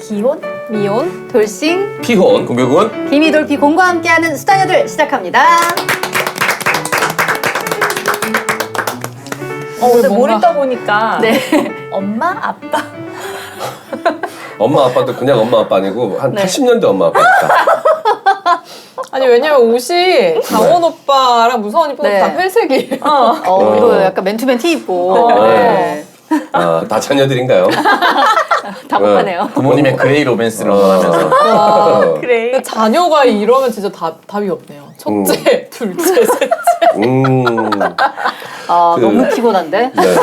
기혼, 미혼, 돌싱, 피혼, 공교군, 비미돌피 공과 함께하는 수다녀들 시작합니다. 근데 뭘 읽다 보니까 네. 엄마, 아빠. 엄마 아빠도 그냥 엄마 아빠 아니고 한 네. 80년대 엄마 아빠였다. 아니 왜냐면 옷이 강원 오빠랑 무서운 이쁜 네. 다 회색이에요. 또 약간 맨투맨 티 입고. 네. 아, 다 자녀들인가요? 다복하네요. 부모님의 그레이 로맨스를 원하면서. 그래. 근데 자녀가 이러면 진짜 답이 없네요. 첫째, 둘째, 셋째. 그- 너무 피곤한데? 네.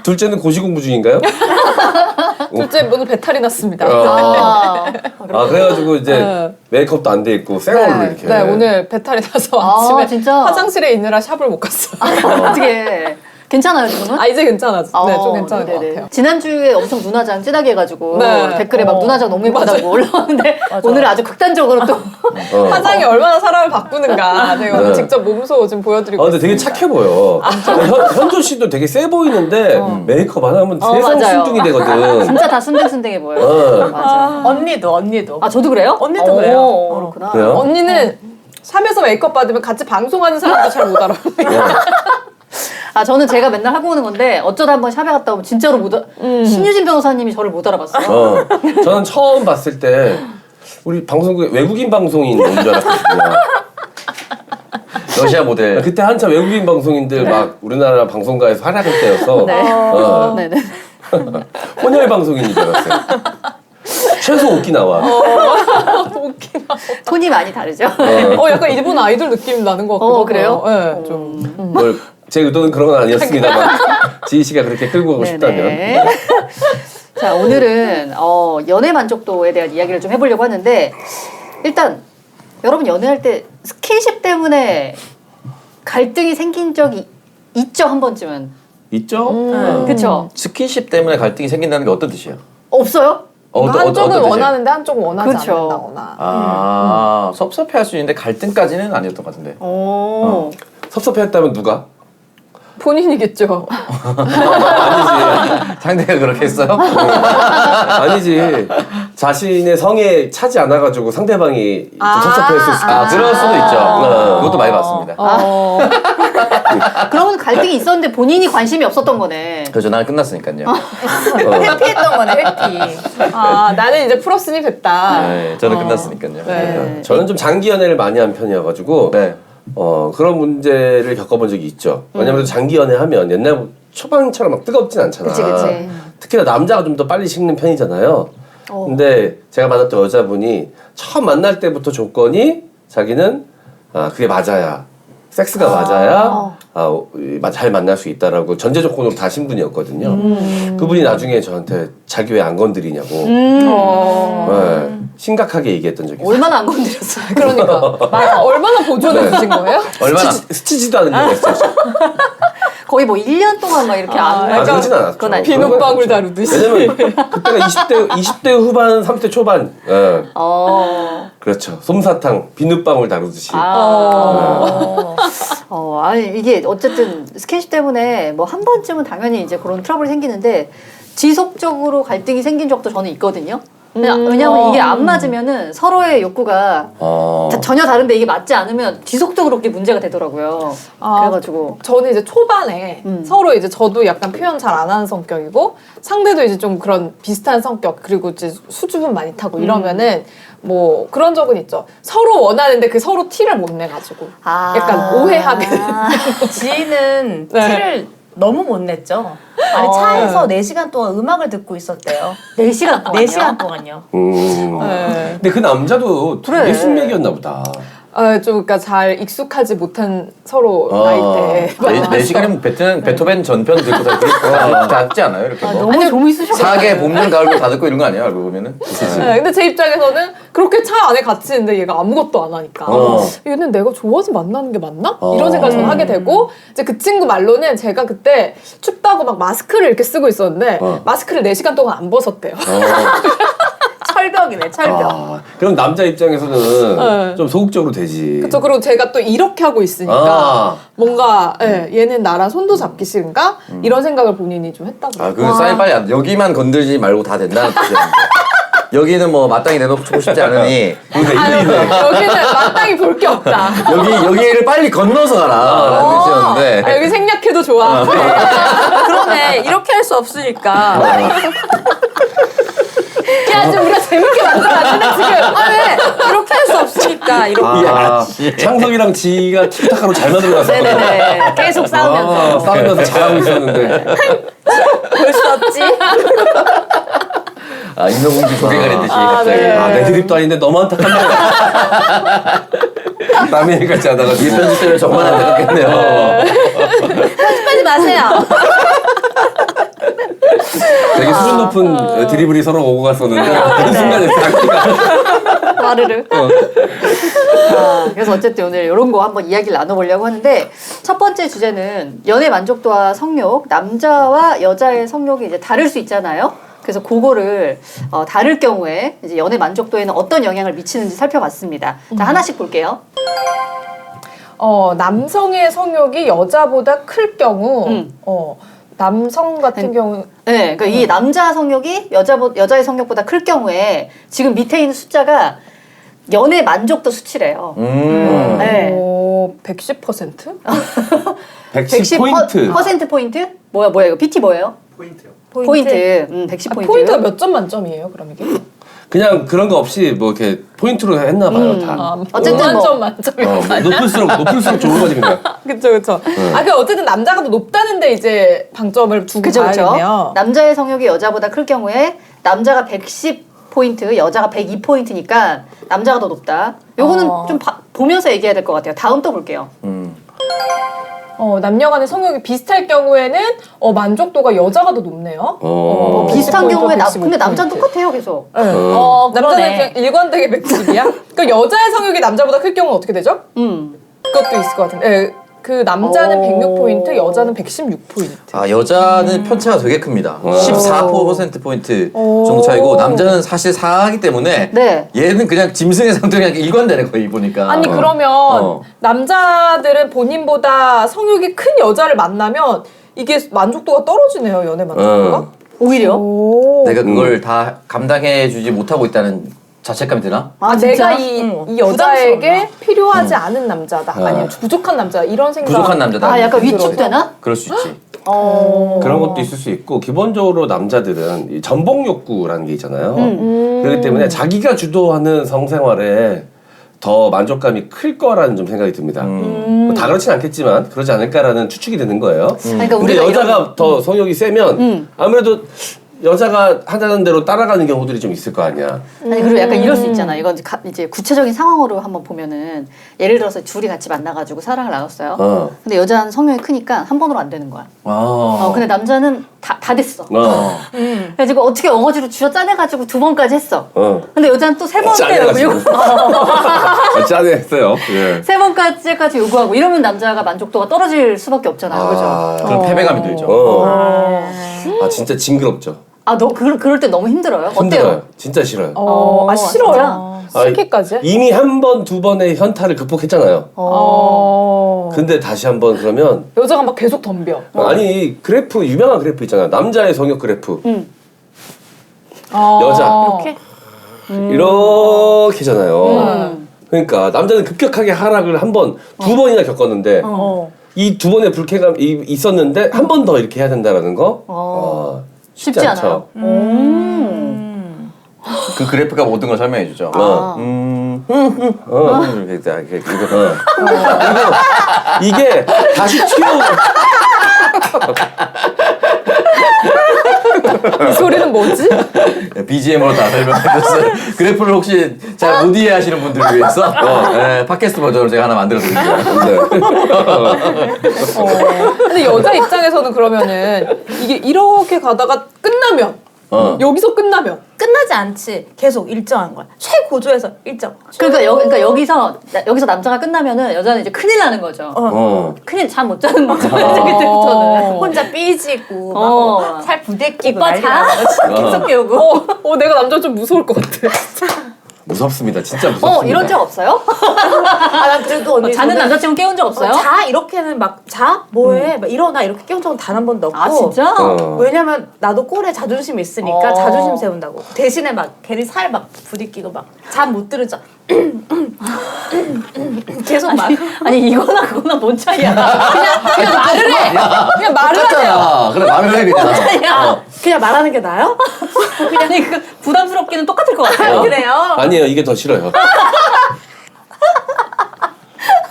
둘째는 고시공부 중인가요? 둘째 오늘 배탈이 났습니다. 그래가지고 이제 네. 메이크업도 안 돼 있고 생얼로 이렇게. 네, 오늘 배탈이 나서 아침에 진짜? 화장실에 있느라 샵을 못 갔어요. 어떻게 괜찮아요 지금은? 이제 괜찮아져. 네, 좀 괜찮은 것 같아요. 지난주에 엄청 눈화장 진하게 해가지고 네. 댓글에 막 눈화장 너무 예쁘다고 올라오는데 오늘은 아주 극단적으로 또 화장이 얼마나 사람을 바꾸는가. 제가 오늘 네. 직접 몸소 지금 보여드리고 근데 되게 착해 보여. 현조 씨도 되게 세 보이는데 메이크업 안 하면 세상 맞아요. 순둥이 되거든. 진짜 다 순둥순둥해 보여요. 어. 맞아. 언니도. 저도 그래요? 언니도 그래요. 그렇구나. 그래요? 언니는 샵에서 메이크업 받으면 같이 방송하는 사람도 잘 못 알아. 저는 제가 맨날 하고 오는 건데 어쩌다 한번 샵에 갔다 오면 진짜로 신유진 변호사님이 저를 못 알아봤어요. 저는 처음 봤을 때 우리 방송국에 외국인 방송인 온 줄 알았거든요. 러시아 모델. 그때 한참 외국인 방송인들 막 우리나라 방송가에서 활약할 때여서 네. 네네. 혼혈 방송인인 줄 알았어요. 최소 오키나와. 톤이 많이 다르죠. 약간 일본 아이돌 느낌 나는 것 같기도 하고. 그래요? 네, 좀. 제 의도는 그런 건 아니었습니다만 지희 씨가 그렇게 끌고 가고 싶다면. 네네. 자, 오늘은 연애 만족도에 대한 이야기를 좀 해보려고 하는데 일단 여러분 연애할 때 스킨십 때문에 갈등이 생긴 적이 있죠, 한 번쯤은. 있죠? 그쵸? 스킨십 때문에 갈등이 생긴다는 게 어떤 뜻이에요? 없어요? 한쪽은 어떤 뜻이에요? 원하는데 한쪽은 원하지 그쵸. 않는다거나. 섭섭해할 수 있는데 갈등까지는 아니었던 것 같은데. 섭섭해했다면 누가? 본인이겠죠. 아니지. 상대가 그렇게 했어요? 아니지. 자신의 성에 차지 않아가지고 상대방이 좀 섭섭했을 수도 있지. 그럴 수도 있죠. 그것도 많이 봤습니다. 그러면 갈등이 있었는데 본인이 관심이 없었던 거네. 그래서 나는 끝났으니까요. 회피했던 거네, 회피. 나는 이제 풀었으니 됐다. 네, 저는 끝났으니까요. 네. 저는 좀 장기 연애를 많이 한 편이어가지고 네. 그런 문제를 겪어본 적이 있죠. 왜냐면 장기 연애하면 옛날 초반처럼 막 뜨겁진 않잖아. 그치. 특히나 남자가 좀 더 빨리 식는 편이잖아요. 근데 제가 만났던 여자분이 처음 만날 때부터 조건이 자기는 그게 맞아야 섹스가 맞아야 잘 만날 수 있다라고 전제 조건으로 다신 분이었거든요. 그분이 나중에 저한테 자기 왜 안 건드리냐고 네, 심각하게 얘기했던 적이 있어요. 얼마나 안 건드렸어요. 그러니까. 얼마나 보존해 주신 거예요? 얼마나 스치지도 않은 얘기 했어요. 거의 뭐 1년 동안 막 이렇게 안. 그러진 않았죠. 그건 아니죠. 비눗방울 다루듯이. 왜냐면 그때가 20대 후반, 30대 초반. 그렇죠. 솜사탕, 비눗방울 다루듯이. 아니 이게 어쨌든 스킨십 때문에 뭐 한 번쯤은 당연히 이제 그런 트러블이 생기는데 지속적으로 갈등이 생긴 적도 저는 있거든요. 왜냐면 이게 안 맞으면은 서로의 욕구가 전혀 다른데 이게 맞지 않으면 지속적으로 그게 문제가 되더라고요. 그래가지고 저는 이제 초반에 서로 이제 저도 약간 표현 잘 안 하는 성격이고 상대도 이제 좀 그런 비슷한 성격 그리고 이제 수줍음 많이 타고 이러면은 뭐 그런 적은 있죠. 서로 원하는데 그 서로 티를 못 내가지고 약간 오해하게 되는. 지희는 네. 티를 너무 못 냈죠. 아니 차에서 4시간 동안 음악을 듣고 있었대요. 4시간 동안요? 4시간 동안요. 네. 근데 그 남자도 그래. 되게 순맥이었나 보다. 좀 그러니까 잘 익숙하지 못한 서로 나이 때. 4시간이면 베토벤 전편 듣고 다 닿지 않아요? 이렇게 뭐. 너무 좀 있으셔가지고. 사계, 봄눈, 가을도 다 듣고 이런 거 아니에요? 알고 보면은? 네, 근데 제 입장에서는 그렇게 차 안에 같이 있는데 얘가 아무것도 안 하니까 얘는 내가 좋아서 만나는 게 맞나? 이런 생각을 저는 하게 되고 이제 그 친구 말로는 제가 그때 춥다고 막 마스크를 이렇게 쓰고 있었는데 마스크를 4시간 동안 안 벗었대요. 철벽이네, 철벽. 그럼 남자 입장에서는 좀 소극적으로 되지. 그쵸. 그리고 제가 또 이렇게 하고 있으니까 뭔가 얘는 나랑 손도 잡기 싫은가? 이런 생각을 본인이 좀 했다고. 그 사인 빨리 여기만 건들지 말고 다 된다는 뜻이었는데. 여기는 뭐 마땅히 내놓고 싶지 않으니 여기는 마땅히 볼 게 없다. 여기를 빨리 건너서 가라 뜻이었는데 여기 생략해도 좋아. 그러네. 이렇게 할 수 없으니까. 야, 좀 우리가 재밌게 만들어야지 지금. 왜? 이렇게 할 수 없으니까. 이렇게. 창석이랑 지가 틱탁하로 잘 만들어놨어. 네네네. 계속 싸우면서. 싸우면서 잘하고 있었는데. 볼 수 없지. 인어공주 조개가 됐듯이 갑자기 내 드립도 아닌데 너무 안타깝네. 남의 일 같지 않아가지고. 이 편집 때문에 정말 안타깝겠네요. 편집하지 마세요. 되게 수준 높은 드리블이 서로 오고 갔었는데 그 순간에 싹 와르르. 그래서 어쨌든 오늘 이런 거 한번 이야기를 나눠보려고 하는데 첫 번째 주제는 연애 만족도와 성욕, 남자와 여자의 성욕이 이제 다를 수 있잖아요. 그래서 그거를 다를 경우에 이제 연애 만족도에는 어떤 영향을 미치는지 살펴봤습니다. 자, 하나씩 볼게요. 남성의 성욕이 여자보다 클 경우, 남성 같은 경우 네, 그러니까 이 남자 성욕이 여자의 성욕보다 클 경우에 지금 밑에 있는 숫자가 연애 만족도 수치래요. 네. 110%? 110포인트. 퍼센트? 뭐야 이거? PT 뭐예요? 포인트. 110포인트. 포인트가 몇 점 만점이에요, 그럼 이게? 그냥 그런 거 없이 뭐 이렇게 포인트로 했나 봐요, 다. 어쨌든 만점 만점이요. 높을수록 좋은 거지, 그냥. 그쵸. 그 어쨌든 남자가 더 높다는데 이제 방점을 두고 가야겠네요. 남자의 성욕이 여자보다 클 경우에 남자가 110포인트, 여자가 102포인트니까 남자가 더 높다. 요거는 좀 보면서 얘기해야 될 것 같아요. 다음 또 볼게요. 남녀 간의 성욕이 비슷할 경우에는 만족도가 여자가 더 높네요. 비슷한 110포인트, 경우에 115 근데 남자는 포인트. 똑같아요, 계속. 남자는 그러네. 그냥 일관되게 110이야? 그러니까 여자의 성욕이 남자보다 클 경우는 어떻게 되죠? 그것도 있을 것 같은데. 네, 그 남자는 106포인트, 여자는 116포인트. 여자는 편차가 되게 큽니다. 14%포인트 정도 차이고 남자는 사실 4하기 때문에 네. 얘는 그냥 짐승의 상태가 그냥 일관되네 거의 보니까. 아니 그러면 남자들은 본인보다 성욕이 큰 여자를 만나면 이게 만족도가 떨어지네요, 연애 만족도가. 오히려. 내가 그걸 다 감당해주지 못하고 있다는 자책감이 드나? 진짜? 내가 이 여자에게 필요하지 않은 남자다. 아니면 부족한 남자다. 이런 생각. 부족한 남자다. 약간 위축되나? 그럴 수 있지. 그런 것도 있을 수 있고 기본적으로 남자들은 이 전복 욕구라는 게 있잖아요. 그렇기 때문에 자기가 주도하는 성생활에 더 만족감이 클 거라는 좀 생각이 듭니다. 다 그렇진 않겠지만 그러지 않을까라는 추측이 되는 거예요. 그러니까 근데 우리가 여자가 더 성욕이 세면 아무래도 여자가 하자는 대로 따라가는 경우들이 좀 있을 거 아니야. 아니 그리고 약간 이럴 수 있잖아. 이건 이제 구체적인 상황으로 한번 보면은 예를 들어서 둘이 같이 만나가지고 사랑을 나눴어요. 근데 여자는 성욕이 크니까 한 번으로 안 되는 거야. 근데 남자는 다 됐어. 그래가지고 어떻게 어거지로 쥐어 짜내가지고 2번까지 했어. 근데 여자는 또 3번 짜내가지고. 짜냈어요. 예. 3번까지까지 요구하고 이러면 남자가 만족도가 떨어질 수밖에 없잖아요. 그죠? 그럼 패배감이 들죠. 진짜 징그럽죠. 너 그럴 때 너무 힘들어요? 힘들어요. 어때요? 진짜 싫어요. 싫어요. 싫게까지? 이미 한 번, 2번의 현타를 극복했잖아요. 근데 다시 한 번 그러면 여자가 막 계속 덤벼. 아니 그래프 유명한 그래프 있잖아요. 남자의 성욕 그래프. 여자 이렇게? 이렇게잖아요. 그러니까 남자는 급격하게 하락을 한 번, 2번이나 겪었는데 이 2번의 불쾌감이 있었는데 한 번 더 이렇게 해야 된다라는 거 쉽지 않죠. 그 그래프가 모든 걸 설명해 주죠. 이게 다시 튀어. 이 소리는 뭐지? BGM으로 다 설명해줬어요. 그래프를 혹시 잘 못 이해하시는 분들을 위해서 팟캐스트 버전으로 제가 하나 만들어 드릴게요. 근데 여자 입장에서는 그러면은 이게 이렇게 가다가 끝나면 여기서 끝나면 끝나지 않지. 계속 일정한 거야. 최고조에서 일정. 그러니까 여기서 남자가 끝나면은 여자는 이제 큰일 나는 거죠. 큰일 잠 못 자는 거죠. 그때부터는. 혼자 삐지고 막 살 부대끼고 오빠 난리 자? 나고 계속 깨우고. 내가 남자 좀 무서울 것 같아. 무섭습니다. 진짜 무섭습니다. 이런 적 없어요? 아, 난 그래도 언니 자는 저는 남자친구 깨운 적 없어요? 자 이렇게는 막 자 뭐해 막 일어나 이렇게 깨운 적은 단 한 번도 없고. 아 진짜? 왜냐면 나도 꼴에 자존심이 있으니까 어. 자존심 세운다고. 대신에 막 걔를 살 막 부딪히고 막 잠 못 들으자. 계속 막. 아니 이거나 그거나 뭔 차이야? 그냥 말을 해. 그냥 말을 하세요. 똑같잖아. 그래 말을 해 그냥. 그냥 말하는 게 나아요? 아니 그 부담스럽기는 똑같을 것 같아요. 그래요? 아니에요. 이게 더 싫어요.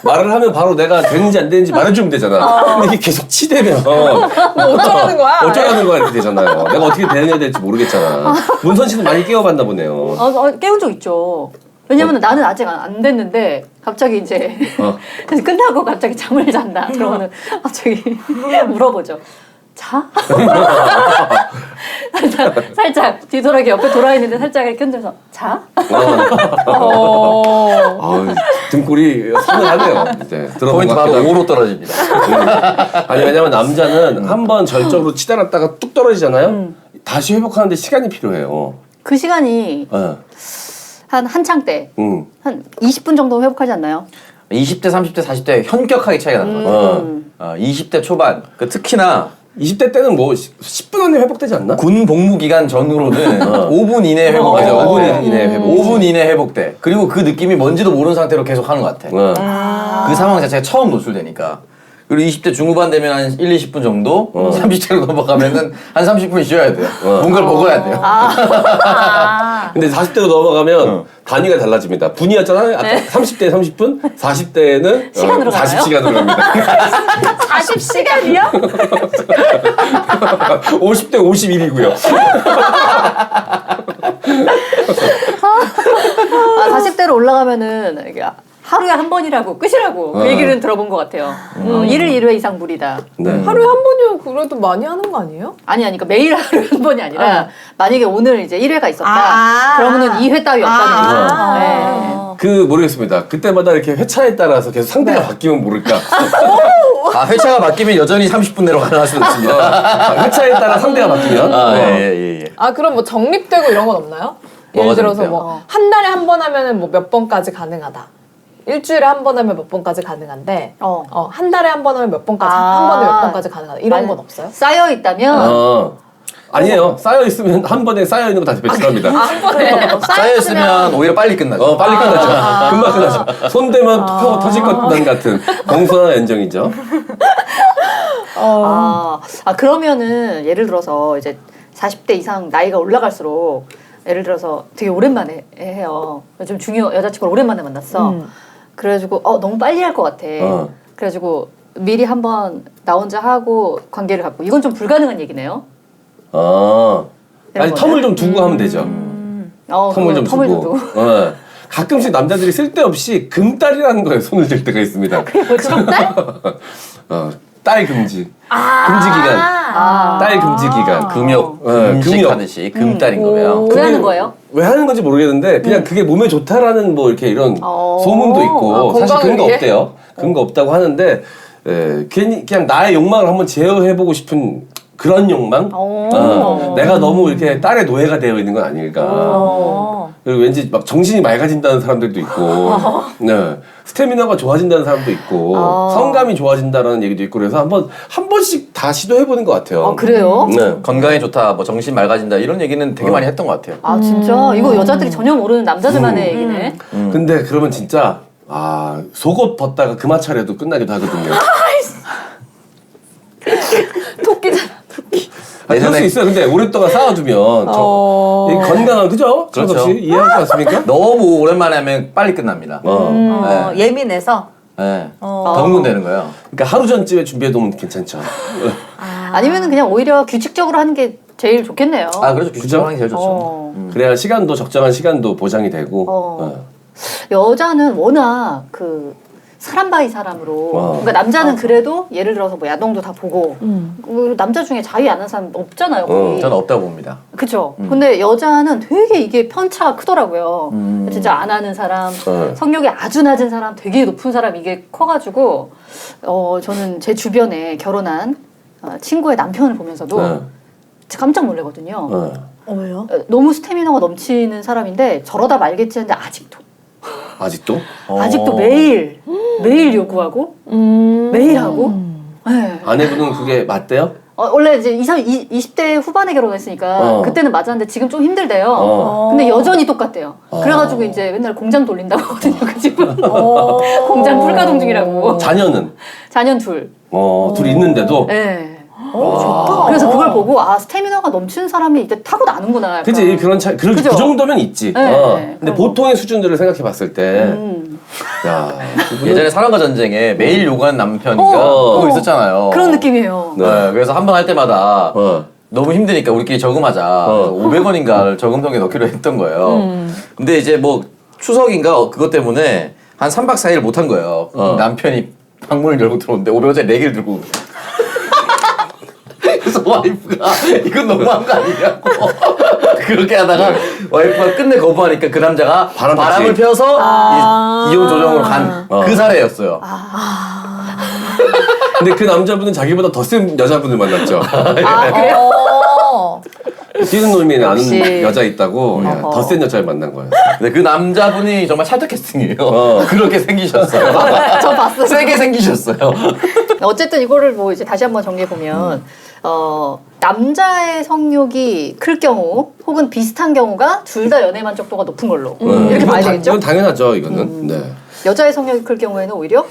말을 하면 바로 내가 되는지 안 되는지 말해주면 되잖아. 근데 이게 계속 치대면 뭐 어쩌라는 거야? 어쩌라는 거야 이렇게 되잖아요. 내가 어떻게 대응해야 될지 모르겠잖아. 문선 씨는 많이 깨워봤나 보네요. 깨운 적 있죠. 왜냐면 나는 아직 안 됐는데 갑자기 이제 끝나고 갑자기 잠을 잔다. 그러면은 갑자기 물어보죠. 자? 살짝 뒤돌아게 옆에 돌아 있는데 살짝 이렇게 흔들면서 자? 등골이 서늘하네요. 이제 들어본 포인트 것 바로 같기도 하고. 5로 떨어집니다. 아니 왜냐면 남자는 한 번 절적으로 치달았다가 뚝 떨어지잖아요. 다시 회복하는데 시간이 필요해요. 그 시간이 어. 한창 때 한 20분 정도 회복하지 않나요? 20대, 30대, 40대 현격하게 차이가 나는 거죠. 20대 초반, 특히나 20대 때는 뭐 10분 안에 회복되지 않나? 군 복무 기간 전후로는 5분 이내에 회복돼요. 5분 이내에 회복. 5분 이내에 회복돼. 그리고 그 느낌이 뭔지도 모르는 상태로 계속 하는 것 같아. 그 상황 자체가 처음 노출되니까. 그리고 20대 중후반 되면 한 1, 20분 정도, 30대로 넘어가면은 한 30분 쉬어야 돼요. 뭔가를 먹어야 돼요. 근데 40대로 넘어가면 단위가 달라집니다. 분이었잖아요. 아까 30대에 30분, 40대에는 시간으로 가나요? 40시간으로 갑니다. 40시간이요? 50대 51이고요. 40대로 올라가면은 이게 하루에 한 번이라고 끝이라고 그 얘기를 들어본 것 같아요. 1일 1회 이상 무리다. 네. 하루에 한 번이면 그래도 많이 하는 거 아니에요? 아니 그러니까 매일 하루에 한 번이 아니라 만약에 오늘 이제 1회가 있었다. 그러면은 2회 따위 없다는 거죠. 네. 그 모르겠습니다. 그때마다 이렇게 회차에 따라서 계속 상대가 바뀌면 모를까. 회차가 바뀌면 여전히 30분 내로 가능할 수도 있습니다. 회차에 따라 상대가 바뀌면. 예. 그럼 뭐 정립되고 이런 건 없나요? 뭐가 예를 들어서 정립돼요? 뭐 한 달에 한 번 하면은 뭐 몇 번까지 가능하다. 일주일에 한 번 하면 몇 번까지 가능한데 한 달에 한 번 하면 몇 번까지 한 번에 몇 번까지 가능하다. 이런 건 없어요? 쌓여 있다면 아니에요. 쌓여 있으면 한 번에 쌓여 있는 거 다 배출합니다. 한 번에 쌓여있으면 오히려 빨리 끝나죠. 빨리 끝나죠. 금방 끝나죠. 손대면 툭 하고 터질 것 같은 공손한 연정이죠. 그러면은 예를 들어서 이제 40대 이상 나이가 올라갈수록 예를 들어서 되게 오랜만에 해요. 좀 여자친구를 오랜만에 만났어. 그래가지고 너무 빨리 할 것 같아. 그래가지고 미리 한번 나 혼자 하고 관계를 갖고 이건 좀 불가능한 얘기네요. 아니 텀을 좀 두고 하면 되죠. 텀을 좀 두고. 가끔씩 남자들이 쓸데없이 금딸이라는 거에 손을 댈 때가 있습니다. 그게 뭐죠? 딸? 딸 금지. 금지 기간. 딸 금지 기간. 금욕, 금욕. 금식하듯이 금딸인 거예요. 왜 하는 거예요? 왜 하는 건지 모르겠는데 그냥 그게 몸에 좋다라는 뭐 이렇게 이런 소문도 있고 사실 건강을 근거 위해? 없대요. 근거 없다고 하는데 괜히 그냥 나의 욕망을 한번 제어해보고 싶은 그런 욕망? 내가 너무 이렇게 딸의 노예가 되어 있는 건 아닐까. 그리고 왠지 막 정신이 맑아진다는 사람들도 있고, 스태미나가 좋아진다는 사람도 있고, 성감이 좋아진다는 얘기도 있고, 그래서 한 번씩 다 시도해보는 것 같아요. 그래요? 네. 건강에 좋다, 뭐 정신 맑아진다 이런 얘기는 되게 많이 했던 것 같아요. 진짜? 이거 여자들이 전혀 모르는 남자들만의 얘기네. 근데 그러면 진짜, 속옷 벗다가 금화차례도 끝나기도 하거든요. 토끼잖아. 그럴 수 있어요. 근데 오랫동안 쌓아두면 이 건강한 그죠? 그렇죠. 없이 이해하지 않습니까? 너무 오랜만에 하면 빨리 끝납니다. 네. 예민해서 네. 더 흥분되는 거예요. 그러니까 하루 전쯤에 준비해두면 괜찮죠. 아니면은 그냥 오히려 규칙적으로 하는 게 제일 좋겠네요. 그렇죠. 규칙적으로 하는 게 제일 좋죠. 그래야 시간도 적정한 시간도 보장이 되고. 여자는 워낙 사람 바이 사람으로 그러니까 남자는 그래도 예를 들어서 뭐 야동도 다 보고 그리고 남자 중에 자위 안 하는 사람 없잖아요 거의. 저는 없다고 봅니다. 그쵸. 근데 여자는 되게 이게 편차가 크더라고요. 진짜 안 하는 사람, 성욕이 아주 낮은 사람, 되게 높은 사람 이게 커가지고 저는 제 주변에 결혼한 친구의 남편을 보면서도 깜짝 놀래거든요. 왜요? 너무 스태미너가 넘치는 사람인데 저러다 말겠지 했는데 아직도? 아직도 매일 요구하고 매일 하고. 네. 아내분은 그게 맞대요? 원래 이제 20대 후반에 결혼했으니까 그때는 맞았는데 지금 좀 힘들대요. 근데 여전히 똑같대요. 그래가지고 이제 맨날 공장 돌린다고 하거든요. 그 집은. 공장 불가동 중이라고. 자녀는? 자녀는 둘. 둘 있는데도? 네. 좋다. 그래서 그걸 보고 스태미너가 넘치는 사람이 이제 타고 나는구나. 약간. 그치, 그런 차이. 그 그죠? 정도면 있지. 네. 근데 보통의 수준들을 생각해 봤을 때. 야, 예전에 사랑과 전쟁에 매일 요구하는 남편인가 그거 있었잖아요. 그런 느낌이에요. 네, 그래서 한 번 할 때마다 너무 힘드니까 우리끼리 저금하자. 500원인가를 저금통에 넣기로 했던 거예요. 근데 이제 뭐 추석인가 그것 때문에 한 3박 4일 못 한 거예요. 남편이 방문을 열고 들어오는데 500원짜리 4개를 들고 그래서 와이프가 이건 너무한 거 아니냐고 그렇게 하다가 와이프가 끝내 거부하니까 그 남자가 바람을 펴서 이혼 조정으로 간 그 사례였어요. 근데 그 남자분은 자기보다 더 센 여자분을 만났죠. 그래요? 뛰는 놈이 역시. 아는 여자 있다고 더 센 여자를 만난 거예요. 근데 그 남자분이 정말 찰떡 캐스팅이에요. 그렇게 생기셨어요. 저 봤어요. 세게 생기셨어요. 어쨌든 이거를 뭐 이제 다시 한번 정리해 보면 남자의 성욕이 클 경우 혹은 비슷한 경우가 둘 다 연애 만족도가 높은 걸로 이렇게 봐야 되겠죠? 이건 당연하죠, 이거는. 네. 여자의 성욕이 클 경우에는 오히려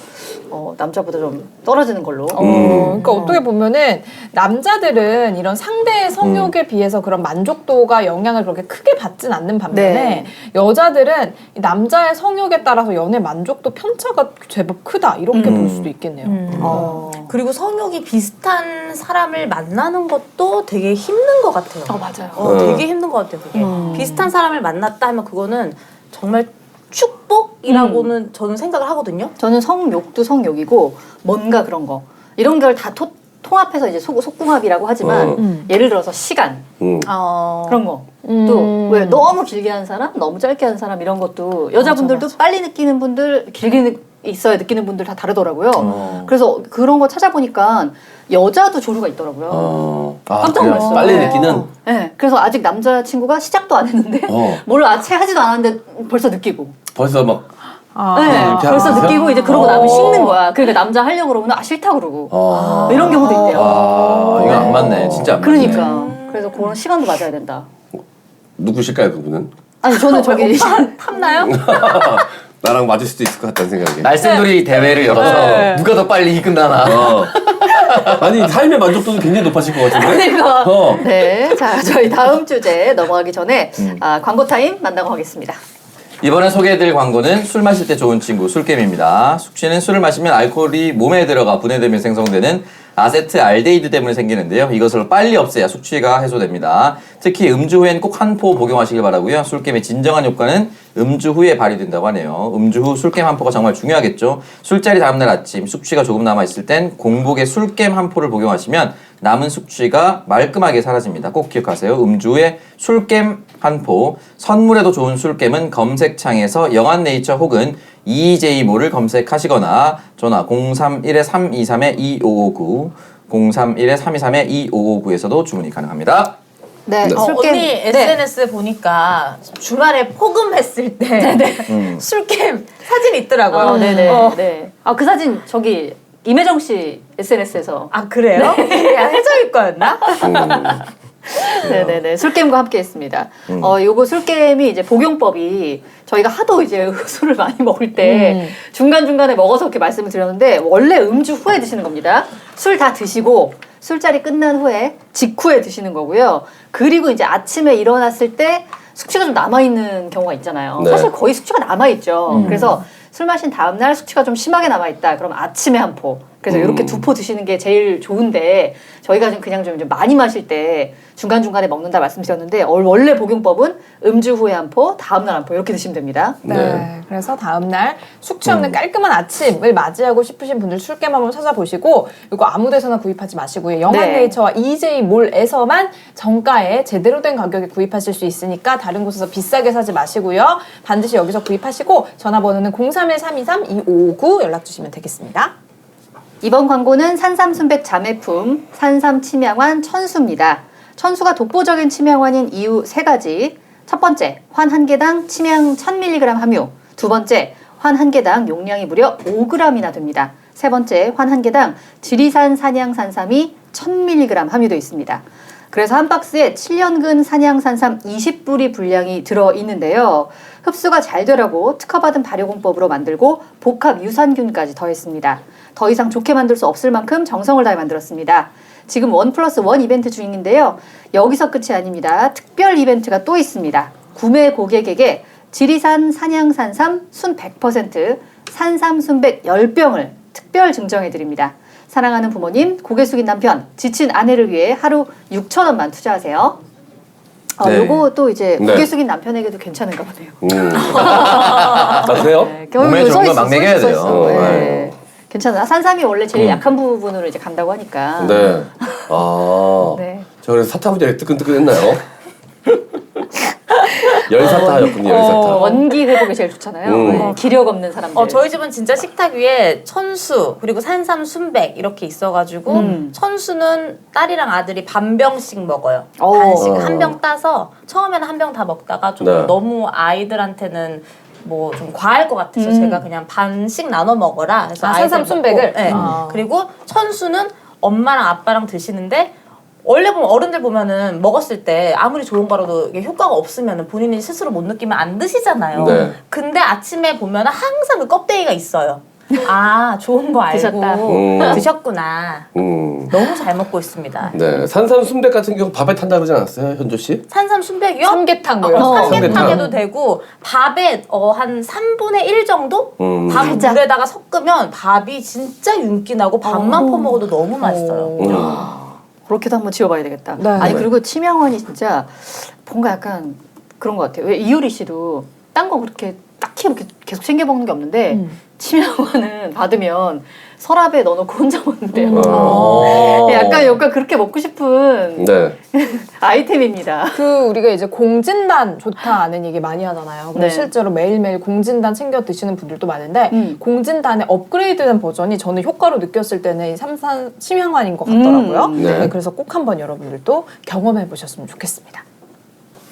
남자보다 좀 떨어지는 걸로. 그러니까 어떻게 보면은 남자들은 이런 상대의 성욕에 비해서 그런 만족도가 영향을 그렇게 크게 받진 않는 반면에 네. 여자들은 이 남자의 성욕에 따라서 연애 만족도 편차가 제법 크다 이렇게 볼 수도 있겠네요. 그리고 성욕이 비슷한 사람을 만나는 것도 되게 힘든 것 같아요. 맞아요. 되게 힘든 것 같아요. 그게. 비슷한 사람을 만났다 하면 그거는 정말 축복이라고는 저는 생각을 하거든요. 저는 성욕도 성욕이고 뭔가 그런 거 이런 걸 다 통합해서 이제 속궁합이라고 하지만 예를 들어서 시간 그런 거 또 왜 너무 길게 한 사람 너무 짧게 한 사람 이런 것도 여자분들도 빨리 느끼는 분들 길게 있어야 느끼는 분들 다 다르더라고요. 그래서 그런 거 찾아보니까 여자도 조류가 있더라고요. 깜짝 놀랐어요. 빨리 느끼는? 네, 그래서 아직 남자친구가 시작도 안 했는데 뭘 아체 하지도 않았는데 벌써 느끼고 벌써 막. 네, 이렇게 벌써 하면서? 느끼고 이제 그러고 나면 식는 거야. 그러니까 남자 하려고 그러면 싫다 그러고 이런 경우도 있대요. 이거 안 맞네. 진짜 안 맞네. 그러니까 그래서 그런 시간도 맞아야 된다. 누구실까요, 그분은? 아니 저는 저기 탐나요? 나랑 맞을 수도 있을 것 같다는 생각이. 날쌘돌이 대회를 열어서 누가 더 빨리 끝나나. 아니, 삶의 만족도는 굉장히 높아질 것 같은데? 그러니까 네, 자 저희 다음 주제 넘어가기 전에 광고 타임 만나고 가겠습니다. 이번에 소개해드릴 광고는 술 마실 때 좋은 친구 술겜입니다. 숙취는 술을 마시면 알코올이 몸에 들어가 분해되며 생성되는 아세트알데히드 때문에 생기는데요. 이것을 빨리 없애야 숙취가 해소됩니다. 특히 음주 후엔 꼭 한 포 복용하시길 바라고요. 술겜의 진정한 효과는 음주 후에 발휘된다고 하네요. 음주 후 술겜 한 포가 정말 중요하겠죠. 술자리 다음날 아침 숙취가 조금 남아있을 땐 공복에 술겜 한 포를 복용하시면 남은 숙취가 말끔하게 사라집니다. 꼭 기억하세요. 음주 후에 술겜 한 포. 선물에도 좋은 술겜은 검색창에서 영한네이처 혹은 EJ몰을 검색하시거나 전화 031-323-2559 031-323-2559에서도 주문이 가능합니다. 네, 언니 SNS 보니까 주말에 포금했을 때 술캠 사진 있더라고요. 네네. 네. 그 사진 저기 임혜정 씨 SNS에서. 아 그래요? 해적일 거였나? 네네네. 술게임과 함께 했습니다. 요거 술게임이 이제 복용법이 저희가 하도 이제 술을 많이 먹을 때 중간중간에 먹어서 이렇게 말씀을 드렸는데 원래 음주 후에 드시는 겁니다. 술 다 드시고 술자리 끝난 후에 직후에 드시는 거고요. 그리고 이제 아침에 일어났을 때 숙취가 좀 남아있는 경우가 있잖아요. 네. 사실 거의 숙취가 남아있죠. 그래서 술 마신 다음날 숙취가 좀 심하게 남아있다. 그럼 아침에 한 포. 그래서 이렇게 2포 드시는 게 제일 좋은데 저희가 좀 그냥 좀 많이 마실 때 중간중간에 먹는다 말씀드렸는데 원래 복용법은 음주 후에 한 포, 다음날 한 포 이렇게 드시면 됩니다. 네. 그래서 다음날 숙취 없는 깔끔한 아침을 맞이하고 싶으신 분들 술겜 한번 찾아보시고 이거 아무 데서나 구입하지 마시고요. 영한네이처와 EJ몰에서만 정가에 제대로 된 가격에 구입하실 수 있으니까 다른 곳에서 비싸게 사지 마시고요. 반드시 여기서 구입하시고 전화번호는 031-323-2559 연락 주시면 되겠습니다. 이번 광고는 산삼순백 자매품 산삼침양환 천수입니다. 천수가 독보적인 치명환인 이유 3가지. 첫 번째, 환 한 개당 치명 1000mg 함유. 두 번째, 환 한 개당 용량이 무려 5g이나 됩니다. 세 번째, 환 한 개당 지리산 산양산삼이 1000mg 함유되어 있습니다. 그래서 한 박스에 7년근 산양산삼 20뿌리 분량이 들어있는데요. 흡수가 잘 되라고 특허받은 발효공법으로 만들고 복합 유산균까지 더했습니다. 더 이상 좋게 만들 수 없을 만큼 정성을 다해 만들었습니다. 지금 1+1 이벤트 중인데요. 여기서 끝이 아닙니다. 특별 이벤트가 또 있습니다. 구매 고객에게 지리산 산양산삼 순 100% 산삼 순백 10병을 특별 증정해드립니다. 사랑하는 부모님, 고개 숙인 남편, 지친 아내를 위해 하루 6,000원만 투자하세요. 네. 요거 또 이제 네. 고개 숙인 남편에게도 괜찮은가 보네요. 아, 그래요? 네, 몸에 좋은 건 막 먹여야 돼요. 네. 괜찮아. 산삼이 원래 제일 약한 부분으로 이제 간다고 하니까. 네. 아. 네. 저 그래서 사타구니가 뜨끈뜨끈했나요? 열사타였군요, 열사타. 원기 회복이 제일 좋잖아요. 네, 기력 없는 사람들. 저희 집은 진짜 식탁 위에 천수 그리고 산삼 순백 이렇게 있어가지고 천수는 딸이랑 아들이 반병씩 먹어요. 반씩 한 병 따서 처음에는 한 병 다 먹다가 좀 네. 너무 아이들한테는 뭐 좀 과할 것 같아서 제가 그냥 반씩 나눠 먹어라. 그래서 아, 아이들 산삼 먹고, 순백을? 네. 그리고 천수는 엄마랑 아빠랑 드시는데 원래 보면 어른들 보면은 먹었을 때 아무리 좋은 거라도 이게 효과가 없으면 본인이 스스로 못 느끼면 안 드시잖아요. 네. 근데 아침에 보면 항상 그 껍데기가 있어요. 아, 좋은 거 알고 드셨다. 드셨구나. 너무 잘 먹고 있습니다. 네. 산삼 순백 같은 경우 밥에 탄다 그러지 않았어요, 현조 씨? 산삼 순백이요? 삼계탕 뭐 이런 거. 삼계탕 삼계탕. 해도 되고 밥에 한 3분의 1 정도? 밥 살짝. 물에다가 섞으면 밥이 진짜 윤기 나고 밥만 퍼먹어도 너무 맛있어요. 그렇게도 한번 지어봐야 되겠다. 네. 아니 네. 그리고 치명환이 진짜 뭔가 약간 그런 것 같아요. 왜 이효리 씨도 딴 거 그렇게 딱히 이렇게 계속 챙겨 먹는 게 없는데 치명환은 받으면 서랍에 넣어놓고 혼자 먹는데요. 약간 그렇게 먹고 싶은 네. 아이템입니다. 그 우리가 이제 공진단 좋다는 얘기 많이 하잖아요. 근데 네. 실제로 매일매일 공진단 챙겨 드시는 분들도 많은데 공진단의 업그레이드된 버전이 저는 효과로 느꼈을 때는 이 삼산 치명환인 것 같더라고요. 네. 네, 그래서 꼭 한번 여러분들도 경험해 보셨으면 좋겠습니다.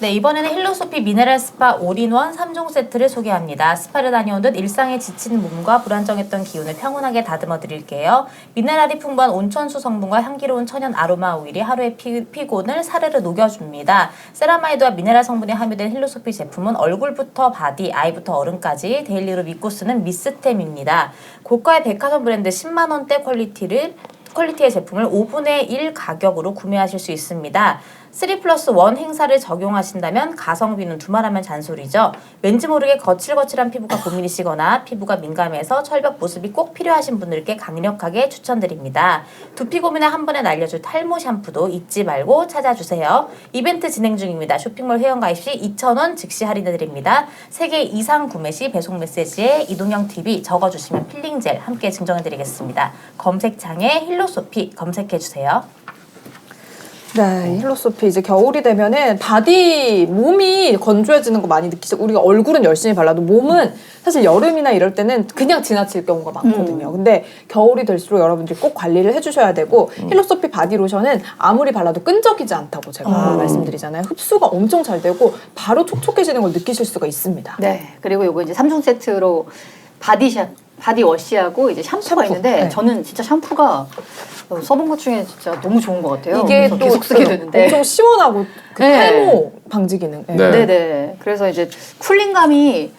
네, 이번에는 힐로소피 미네랄 스파 올인원 3종 세트를 소개합니다. 스파를 다녀온 듯 일상에 지친 몸과 불안정했던 기운을 평온하게 다듬어 드릴게요. 미네랄이 풍부한 온천수 성분과 향기로운 천연 아로마 오일이 하루의 피곤을 사르르 녹여줍니다. 세라마이드와 미네랄 성분이 함유된 힐로소피 제품은 얼굴부터 바디, 아이부터 어른까지 데일리로 믿고 쓰는 미스템입니다. 고가의 백화점 브랜드 10만 원대 퀄리티의 제품을 5분의 1 가격으로 구매하실 수 있습니다. 3+1 행사를 적용하신다면 가성비는 두말하면 잔소리죠. 왠지 모르게 거칠거칠한 피부가 고민이시거나 피부가 민감해서 철벽 보습이 꼭 필요하신 분들께 강력하게 추천드립니다. 두피 고민을 한 번에 날려줄 탈모 샴푸도 잊지 말고 찾아주세요. 이벤트 진행 중입니다. 쇼핑몰 회원가입 시 2,000원 즉시 할인해드립니다. 3개 이상 구매 시 배송 메시지에 이동형 TV 적어주시면 필링젤 함께 증정해드리겠습니다. 검색창에 힐로소피 검색해주세요. 네, 힐로소피 이제 겨울이 되면은 바디 몸이 건조해지는 거 많이 느끼죠. 우리가 얼굴은 열심히 발라도 몸은 사실 여름이나 이럴 때는 그냥 지나칠 경우가 많거든요. 근데 겨울이 될수록 여러분들이 꼭 관리를 해주셔야 되고 힐로소피 바디 로션은 아무리 발라도 끈적이지 않다고 제가 말씀드리잖아요. 흡수가 엄청 잘 되고 바로 촉촉해지는 걸 느끼실 수가 있습니다. 네. 그리고 요거 이제 3종 세트로 바디워시하고 이제 샴푸가 있는데 네. 저는 진짜 샴푸가 써본 것 중에 진짜 너무 좋은 것 같아요. 이게 그래서 또 계속 쓰게 되는데 엄청 시원하고 그 네. 탈모 방지 기능. 네. 네. 네네. 그래서 이제 쿨링감이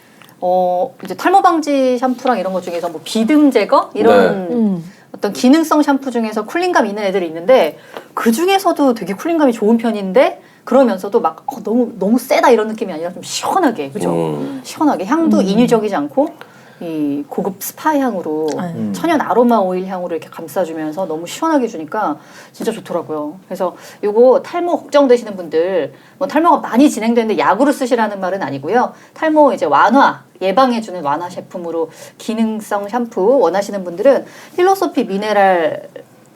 이제 탈모 방지 샴푸랑 이런 것 중에서 뭐 비듬 제거 이런 어떤 기능성 샴푸 중에서 쿨링감 있는 애들이 있는데 그 중에서도 되게 쿨링감이 좋은 편인데 그러면서도 막 너무 세다 이런 느낌이 아니라 좀 시원하게 그죠? 시원하게 향도 인위적이지 않고 이 고급 스파 향으로 천연 아로마 오일 향으로 이렇게 감싸주면서 너무 시원하게 주니까 진짜 좋더라고요. 그래서 요거 탈모 걱정되시는 분들 뭐 탈모가 많이 진행되는데 약으로 쓰시라는 말은 아니고요. 탈모 이제 완화 예방해주는 완화 제품으로 기능성 샴푸 원하시는 분들은 힐로소피 미네랄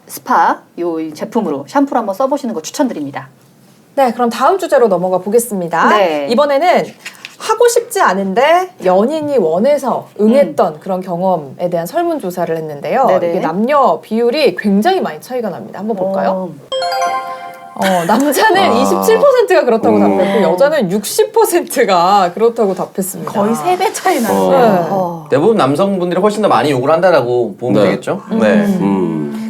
스파 요 제품으로 샴푸를 한번 써보시는 거 추천드립니다. 네, 그럼 다음 주제로 넘어가 보겠습니다. 네. 이번에는 하고 싶지 않은데 연인이 원해서 응했던 그런 경험에 대한 설문조사를 했는데요. 네네. 이게 남녀 비율이 굉장히 많이 차이가 납니다. 한번 볼까요? 남자는 27%가 그렇다고 답했고 여자는 60%가 그렇다고 답했습니다. 거의 3배 차이 나는 네. 거예요. 대부분 남성분들이 훨씬 더 많이 욕을 한다라고 보면 네. 되겠죠. 네.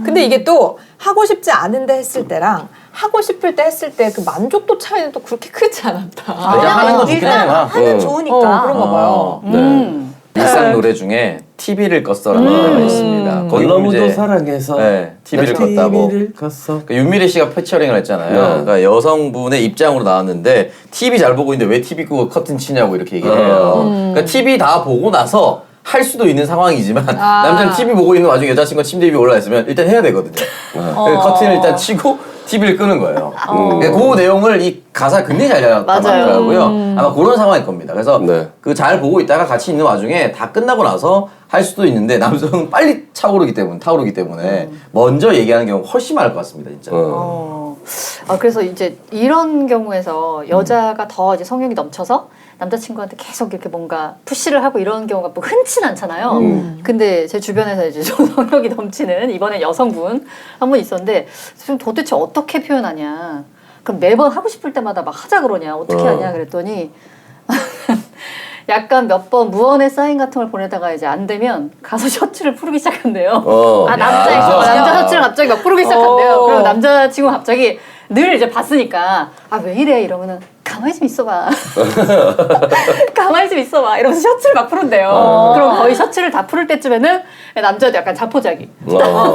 근데 이게 또 하고 싶지 않은데 했을 때랑 하고 싶을 때 했을 때 그 만족도 차이는 또 그렇게 크지 않았다. 그냥 하는 거 좋긴 일단 해요. 하면 좋으니까. 그런가 봐요. 네. 일상 노래 중에 TV를 껐어라는 노래가 있습니다. 거기 보면 너무도 이제 사랑해서 네, TV를 껐다고. TV를 껐어. 그 윤미래 씨가 피처링을 했잖아요. 네. 그러니까 여성분의 입장으로 나왔는데 TV 잘 보고 있는데 왜 TV 끄고 커튼 치냐고 이렇게 얘기를 해요. 그러니까 TV 다 보고 나서 할 수도 있는 상황이지만 남자는 TV 보고 있는 와중에 여자친구가 침대 위에 올라 있으면 일단 해야 되거든요. 그러니까 커튼을 일단 치고 TV를 끄는 거예요. 그러니까 그 내용을 이 가사 굉장히 잘 담았더라고요. 아마 그런 상황일 겁니다. 그래서 네. 그 잘 보고 있다가 같이 있는 와중에 다 끝나고 나서 할 수도 있는데 남성은 빨리 타오르기 때문에 먼저 얘기하는 경우가 훨씬 많을 것 같습니다, 진짜. 그래서 이제 이런 경우에서 여자가 더 이제 성욕이 넘쳐서 남자친구한테 계속 이렇게 뭔가 푸시를 하고 이런 경우가 뭐 흔치는 않잖아요. 근데 제 주변에서 이제 좀 성욕이 넘치는 이번에 여성분 한 분 있었는데 지금 도대체 어떻게 표현하냐. 그럼 매번 하고 싶을 때마다 막 하자 그러냐. 어떻게 하냐 그랬더니 약간 몇 번 무언의 사인 같은 걸 보내다가 이제 안 되면 가서 셔츠를 풀기 시작한대요. 남자 셔츠를 갑자기 막 풀기 시작한대요. 그럼 남자친구가 갑자기 늘 이제 봤으니까 왜 이래 이러면은 가만히 좀 있어봐. 가만히 좀 있어봐. 이러면서 셔츠를 막 푸른대요. 그럼 거의 셔츠를 다 풀을 때쯤에는 남자도 약간 자포자기.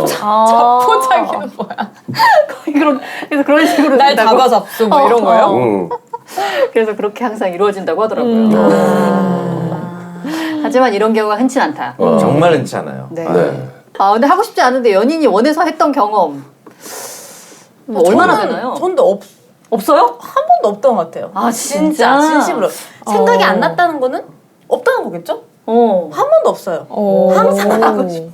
자포자기는 뭐야? 거의 그래서 그런 식으로 날 된다고. 잡아 잡수 뭐 이런 거예요? 그래서 그렇게 항상 이루어진다고 하더라고요. 하지만 이런 경우가 흔치 않다. 정말 흔치 않아요. 네. 네. 근데 하고 싶지 않은데 연인이 원해서 했던 경험 뭐 얼마나 되나요? 전도 없어요? 한 번도 없던 것 같아요. 진짜? 진심으로. 생각이 안 났다는 거는 없다는 거겠죠? 한 번도 없어요. 항상 하고 싶어.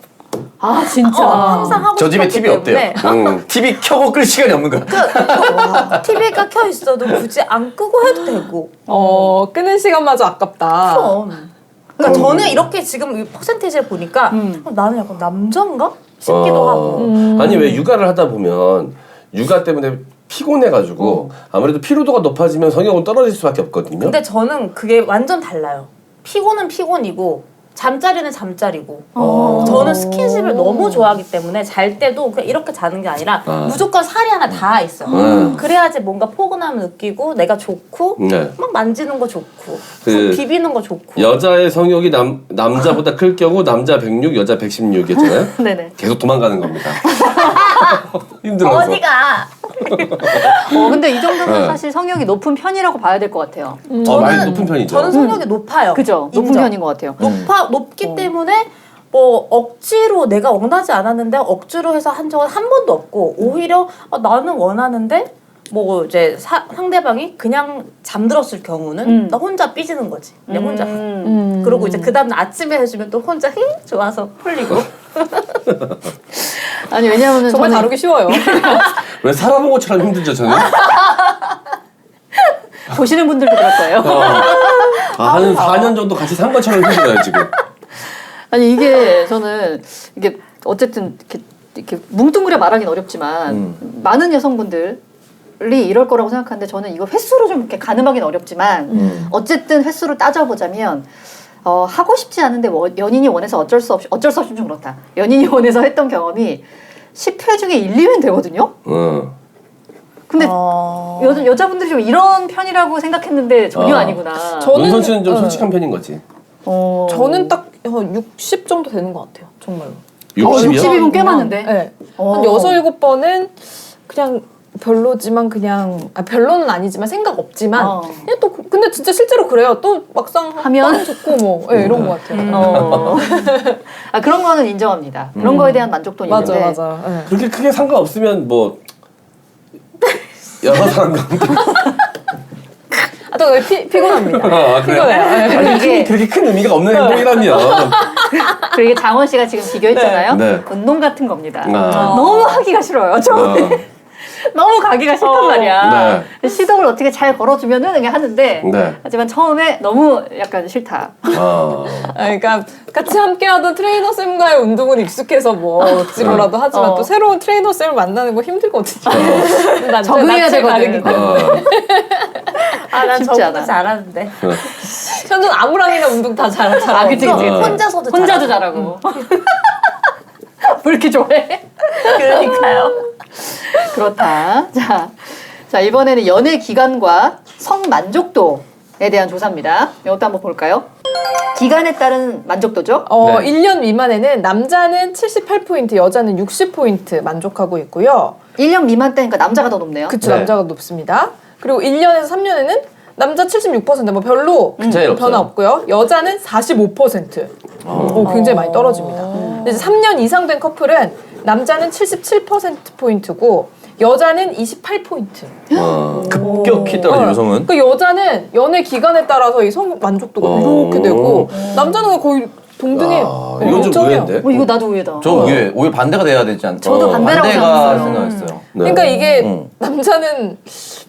진짜. 항상 하고 저 집에 싶었기 TV 때문에. 없대요. TV 켜고 끌 시간이 없는 거야. TV가 켜 있어도 굳이 안 끄고 해도 되고. 끄는 시간마저 아깝다. 그럼. 그러니까 저는 이렇게 지금 이 퍼센테이지를 보니까 나는 약간 남자인가 싶기도 하고. 아니 왜 육아를 하다 보면 육아 때문에 피곤해가지고 아무래도 피로도가 높아지면 성욕은 떨어질 수밖에 없거든요. 근데 저는 그게 완전 달라요. 피곤은 피곤이고 잠자리는 잠자리고. 저는 스킨십을 너무 좋아하기 때문에 잘 때도 그냥 이렇게 자는 게 아니라 무조건 살이 하나 닿아 있어요. 그래야지 뭔가 포근함을 느끼고 내가 좋고 네. 막 만지는 거 좋고 그 비비는 거 좋고. 여자의 성욕이 남자보다 클 경우 남자 106, 여자 116이었잖아요. 네네. 계속 도망가는 겁니다. 힘들어서. 어디가? 근데 이 정도면 네. 사실 성욕이 높은 편이라고 봐야 될 것 같아요. 많이 높은 편이죠. 저는 성욕이 높아요. 그죠? 높은 인정. 편인 것 같아요. 높기 때문에 뭐 억지로 내가 원하지 않았는데 억지로 해서 한 적은 한 번도 없고 오히려 나는 원하는데 뭐 이제 상대방이 그냥 잠들었을 경우는 나 혼자 삐지는 거지. 그냥 혼자. 그리고 이제 그 다음 날 아침에 해주면 또 혼자 좋아서 풀리고. 아니 왜냐하면 정말 저는 다루기 쉬워요. 왜 살아본 것처럼 힘들죠 저는? 보시는 분들도 그럴 거예요. 한 4년 정도 같이 산 것처럼 힘들어요 지금. 아니 이게 저는 이게 어쨌든 이렇게 뭉뚱그려 말하기는 어렵지만 많은 여성분들이 이럴 거라고 생각하는데 저는 이거 횟수로 좀 이렇게 가늠하기는 어렵지만 어쨌든 횟수로 따져보자면 하고 싶지 않은데 연인이 원해서 어쩔 수 없이 좀 그렇다. 연인이 원해서 했던 경험이 10회 중에 1, 2회는 되거든요. 근데 여자분들이 좀 이런 편이라고 생각했는데 전혀 아니구나. 문선 씨는 좀 솔직한 편인 거지. 저는 딱 60 정도 되는 것 같아요. 정말로. 60이요? 60이면 꽤 많은데. 네. 한 6, 7번은 그냥 별로지만 그냥 별로는 아니지만 생각 없지만 그냥 또 근데 진짜 실제로 그래요. 또 막상 하면 좋고 뭐 이런 것 같아요. 그런 거는 인정합니다. 그런 거에 대한 만족도는 있는데. 맞아. 네. 그렇게 크게 상관없으면 뭐 여러 사람과 또 피곤합니다. 그래? 피곤해요. 네. 아니 이게- 그렇게 큰 의미가 없는 행동이라면 그리고 이게 장원 씨가 지금 비교했잖아요. 네. 운동 같은 겁니다. 아. 너무 하기가 싫어요. 처음에. 너무 가기가 싫단 말이야. 시동을 어떻게 잘 걸어주면은 그냥 하는데 네. 하지만 처음에 너무 약간 싫다. 그러니까 같이 함께하던 트레이너 쌤과의 운동은 익숙해서 뭐 억지로라도 하지만 또 새로운 트레이너 쌤을 만나는 거 힘들거든요. 적응해야 되거든. 다르기 때문에. 난 쉽지 적응도 않아. 잘하는데. 현준 아무랑이나 운동 다 잘하고. 아, 그치, 그치. 혼자서도 혼자도 잘하고. 왜 이렇게 좋아해? 그러니까요. 그렇다. 자, 이번에는 연애 기간과 성 만족도에 대한 조사입니다. 이것도 한번 볼까요? 기간에 따른 만족도죠? 네. 1년 미만에는 남자는 78포인트, 여자는 60포인트 만족하고 있고요. 1년 미만 때니까 남자가 더 높네요. 그쵸, 네. 남자가 높습니다. 그리고 1년에서 3년에는 남자 76%뭐 별로 차이 변화 없어요. 없고요. 여자는 45%. 굉장히 많이 떨어집니다. 근데 이제 3년 이상 된 커플은 남자는 77%포인트고 여자는 28포인트. 급격히 떨어진 여성은 그러니까 여자는 연애 기간에 따라서 이 성 만족도가 이렇게 되고 남자는 거의 동등해요. 이건 좀 일정해요. 의외인데? 이거 나도 의외다. 저 오히려 반대가 돼야 되지 않나? 저도 반대라고 반대가 생각했어요. 생각했어요. 네. 그러니까 이게 남자는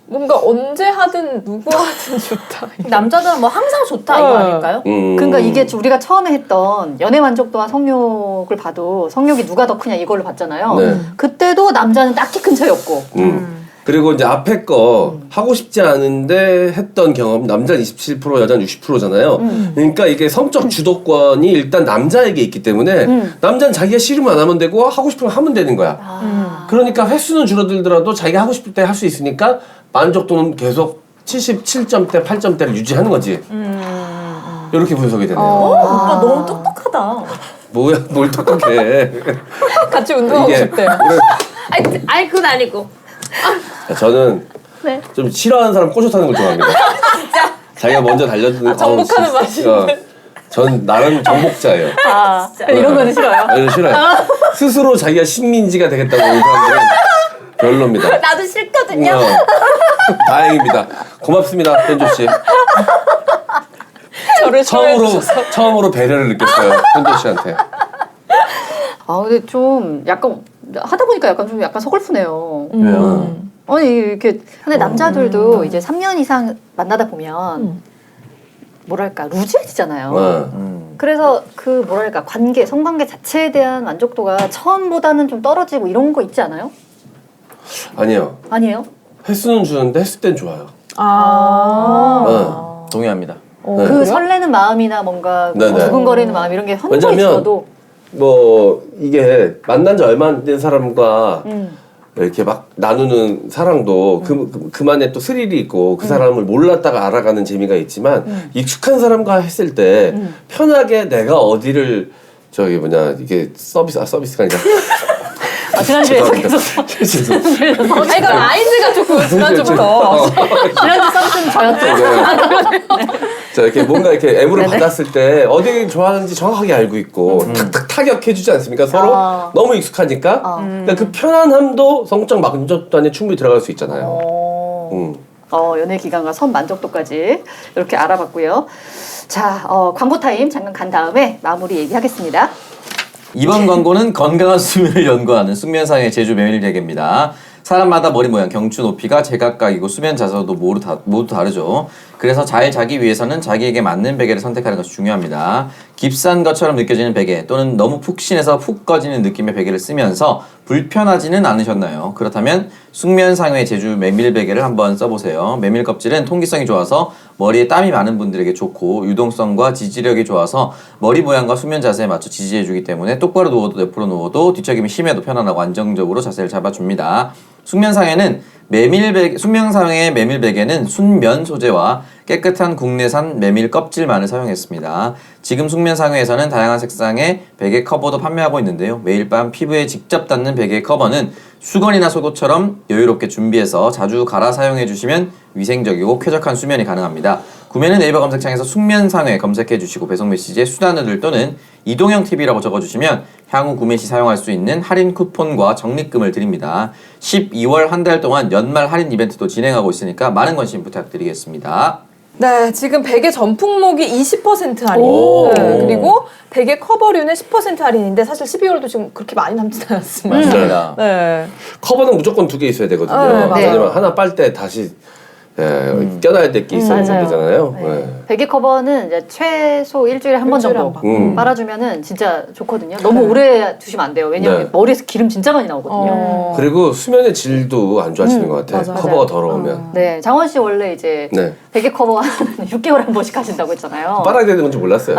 뭔가 언제 하든 누구 하든 좋다. 남자들은 뭐 항상 좋다 이거 아닐까요? 그러니까 이게 우리가 처음에 했던 연애 만족도와 성욕을 봐도 성욕이 누가 더 크냐 이걸로 봤잖아요. 네. 그때도 남자는 딱히 큰 차이 없고. 그리고 이제 앞에 거 하고 싶지 않은데 했던 경험 남자는 27% 여자는 60%잖아요. 그러니까 이게 성적 주도권이 일단 남자에게 있기 때문에 남자는 자기가 싫으면 안 하면 되고 하고 싶으면 하면 되는 거야. 그러니까 횟수는 줄어들더라도 자기가 하고 싶을 때 할 수 있으니까 만족도는 계속 77점대, 8점대를 유지하는 거지. 이렇게 분석이 되네요. 오빠 너무 똑똑하다. 뭐야, 뭘 똑똑해. 같이 운동하고 싶대요. 아니 그건 아니고. 저는 네. 좀 싫어하는 사람 꼬셔타는 걸 좋아합니다. 진짜? 자기가 먼저 달려드는 정복하는 맛이 있는. 전 나름 정복자예요. 이런 거는 싫어요. 이런 싫어요. 스스로 자기가 식민지가 되겠다고 하는 사람들은 별로입니다. 나도 싫거든요. 다행입니다. 고맙습니다, 현조 씨. 저를 처음으로 배려를 느꼈어요, 현조 씨한테. 근데 좀 약간 하다 보니까 약간 서글프네요. 왜요? 아니 이렇게 근데 남자들도 이제 3년 이상 만나다 보면 뭐랄까 루즈해지잖아요. 그래서 그 뭐랄까 성관계 자체에 대한 만족도가 처음보다는 좀 떨어지고 이런 거 있지 않아요? 아니요. 아니에요? 횟수는 주는데 했을 땐 좋아요. 동의합니다. 그 네. 설레는 마음이나 뭔가 네네. 두근거리는 마음 이런 게 현저히 왜냐면 줄어도 뭐 이게 만난 지 얼마 안 된 사람과 이렇게 막 나누는 사랑도 그만의 또 스릴이 있고 그 사람을 몰랐다가 알아가는 재미가 있지만 익숙한 사람과 했을 때 편하게 내가 어디를 이게 서비스가 아니라 지난주에 죄송합니다. 그러니까 라이즈가 조금 지난주부터 지난주 서비스는 저였죠. 자, 이렇게 뭔가 이렇게 애무를 네네. 받았을 때 어디 좋아하는지 정확하게 알고 있고 탁탁 타격해주지 않습니까? 서로 너무 익숙하니까. 그러니까 그 편안함도 성적 만족도 안에 충분히 들어갈 수 있잖아요. 연애 기간과 선 만족도까지 이렇게 알아봤고요. 자, 광고 타임 잠깐 간 다음에 마무리 얘기하겠습니다. 이번 광고는 건강한 수면을 연구하는 숙면상의 제주 메밀 베개입니다. 사람마다 머리 모양, 경추 높이가 제각각이고 수면 자세도 모두 다르죠. 그래서 잘 자기 위해서는 자기에게 맞는 베개를 선택하는 것이 중요합니다. 깁스한 것처럼 느껴지는 베개 또는 너무 푹신해서 푹 꺼지는 느낌의 베개를 쓰면서 불편하지는 않으셨나요? 그렇다면 숙면상의 제주 메밀 베개를 한번 써보세요. 메밀 껍질은 통기성이 좋아서 머리에 땀이 많은 분들에게 좋고 유동성과 지지력이 좋아서 머리 모양과 수면 자세에 맞춰 지지해주기 때문에 똑바로 누워도 옆으로 누워도 뒤척임이 심해도 편안하고 안정적으로 자세를 잡아줍니다. 숙면상의 메밀 베개는 순면 소재와 깨끗한 국내산 메밀 껍질만을 사용했습니다. 지금 숙면상회에서는 다양한 색상의 베개 커버도 판매하고 있는데요. 매일 밤 피부에 직접 닿는 베개 커버는 수건이나 속옷처럼 여유롭게 준비해서 자주 갈아 사용해 주시면 위생적이고 쾌적한 수면이 가능합니다. 구매는 네이버 검색창에서 숙면상회 검색해 주시고 배송 메시지에 수단을 또는 이동형TV라고 적어주시면 향후 구매 시 사용할 수 있는 할인 쿠폰과 적립금을 드립니다. 12월 한 달 동안 연말 할인 이벤트도 진행하고 있으니까 많은 관심 부탁드리겠습니다. 네, 지금 베개 전품목이 20% 할인. 오. 네, 그리고 베개 커버류는 10% 할인인데 사실 12월도 지금 그렇게 많이 남진 않았습니다. 맞습니다. 네. 커버는 무조건 2개 있어야 되거든요. 네, 맞아요. 왜냐면 하나 빨 때 다시 껴놔야 될 게 있어야 맞아요. 되잖아요. 네. 네. 베개 커버는 이제 최소 일주일에 한 번 일주일에 정도 한 번. 빨아주면은 진짜 좋거든요. 너무 오래 두시면 안 돼요. 왜냐면 네. 머리에서 기름 진짜 많이 나오거든요. 그리고 수면의 질도 안 좋아지는 것 같아요. 맞아요. 커버가 더러우면. 네, 장원 씨 원래 이제 네. 베개 커버 6개월에 한 번씩 하신다고 했잖아요. 빨아야 되는 건지 몰랐어요.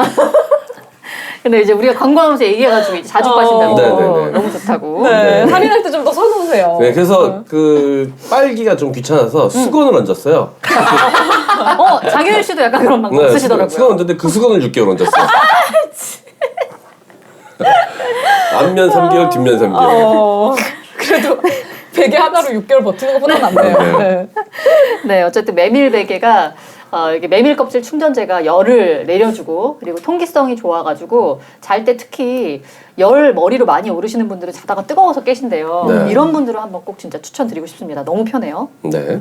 근데 이제 우리가 광고하면서 얘기해가지고 이제 자주 빠신다고 네네네. 너무 좋다고. 네, 할인할 때 좀 더 써놓으세요. 네, 그래서 그 빨기가 좀 귀찮아서 수건을 얹었어요. 장효일 씨도 약간 그런 방법 네, 쓰시더라고요. 수건 얹었는데 그 수건을 6개월 얹었어요. 앞면 3개월, 뒷면 3개월. 그래도 베개 하나로 6개월 버티는 것보다 낫네요. 네. 네. 네, 어쨌든 메밀 베개가 이게 메밀 껍질 충전재가 열을 내려주고 그리고 통기성이 좋아가지고 잘 때 특히 열 머리로 많이 오르시는 분들은 자다가 뜨거워서 깨신대요. 네. 이런 분들은 한번 꼭 진짜 추천드리고 싶습니다. 너무 편해요. 네.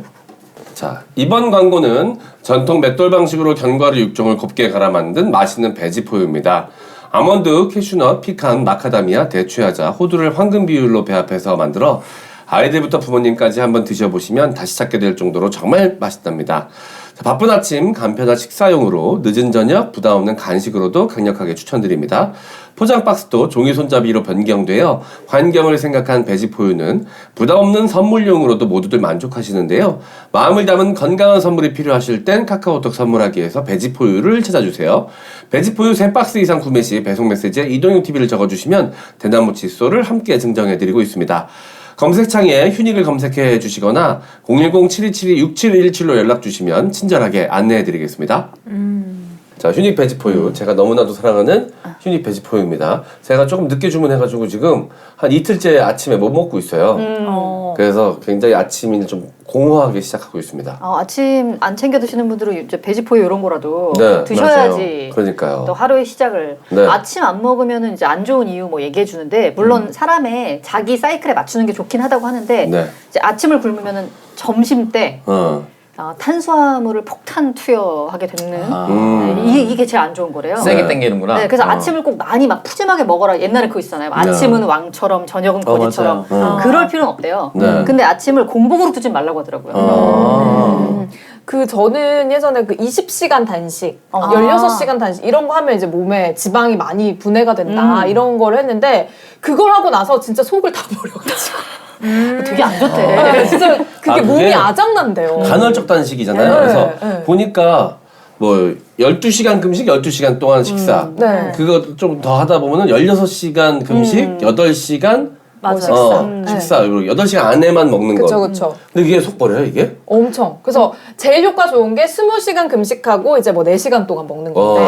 자, 이번 광고는 전통 맷돌 방식으로 견과류 6종을 곱게 갈아 만든 맛있는 베지포유입니다. 아몬드, 캐슈넛, 피칸, 마카다미아, 대추야자, 호두를 황금 비율로 배합해서 만들어 아이들부터 부모님까지 한번 드셔보시면 다시 찾게 될 정도로 정말 맛있답니다. 자, 바쁜 아침 간편한 식사용으로 늦은 저녁 부담 없는 간식으로도 강력하게 추천드립니다. 포장 박스도 종이 손잡이로 변경되어 환경을 생각한 베지포유는 부담 없는 선물용으로도 모두들 만족하시는데요. 마음을 담은 건강한 선물이 필요하실 땐 카카오톡 선물하기에서 베지포유를 찾아주세요. 베지포유 3박스 이상 구매 시 배송 메시지에 이동용 TV를 적어주시면 대나무 칫솔을 함께 증정해드리고 있습니다. 검색창에 휴닉을 검색해 주시거나 010-7272-6717로 연락 주시면 친절하게 안내해 드리겠습니다. 자, 휴닉 베지포유. 제가 너무나도 사랑하는 휴닉 베지포유입니다. 제가 조금 늦게 주문해가지고 지금 한 이틀째 아침에 못 먹고 있어요. 그래서 굉장히 아침을 좀 공허하게 시작하고 있습니다. 아침 안 챙겨 드시는 분들은 이제 베지포유 이런 거라도 네, 드셔야지. 맞아요. 그러니까요. 또 하루의 시작을 네. 아침 안 먹으면은 이제 안 좋은 이유 뭐 얘기해 주는데 물론 사람의 자기 사이클에 맞추는 게 좋긴 하다고 하는데 네. 이제 아침을 굶으면은 점심 때 탄수화물을 폭탄 투여하게 되는 네, 이게 제일 안 좋은 거래요. 세게 네. 땡기는구나. 네, 그래서 아침을 꼭 많이 막 푸짐하게 먹어라. 옛날에 그거 있잖아요. 아침은 왕처럼 저녁은 거지처럼 그럴 필요는 없대요. 네. 근데 아침을 공복으로 두지 말라고 하더라고요. 저는 예전에 그 20시간 단식, 16시간 단식 이런 거 하면 이제 몸에 지방이 많이 분해가 된다 이런 걸 했는데 그걸 하고 나서 진짜 속을 다 버려가지고 되게 안 좋대. 네, 진짜 그게 그게 몸이 아작난대요. 간헐적 단식이잖아요. 네, 그래서 네. 보니까 뭐 12시간 금식, 12시간 동안 식사. 네. 그거 좀 더 하다 보면은 16시간 금식, 8시간 맞아요. 식사. 그리고 8시간 안에만 먹는 그쵸, 거. 그쵸. 근데 이게 속 버려요, 이게? 엄청. 그래서 제일 효과 좋은 게 20시간 금식하고 이제 뭐 4시간 동안 먹는 건데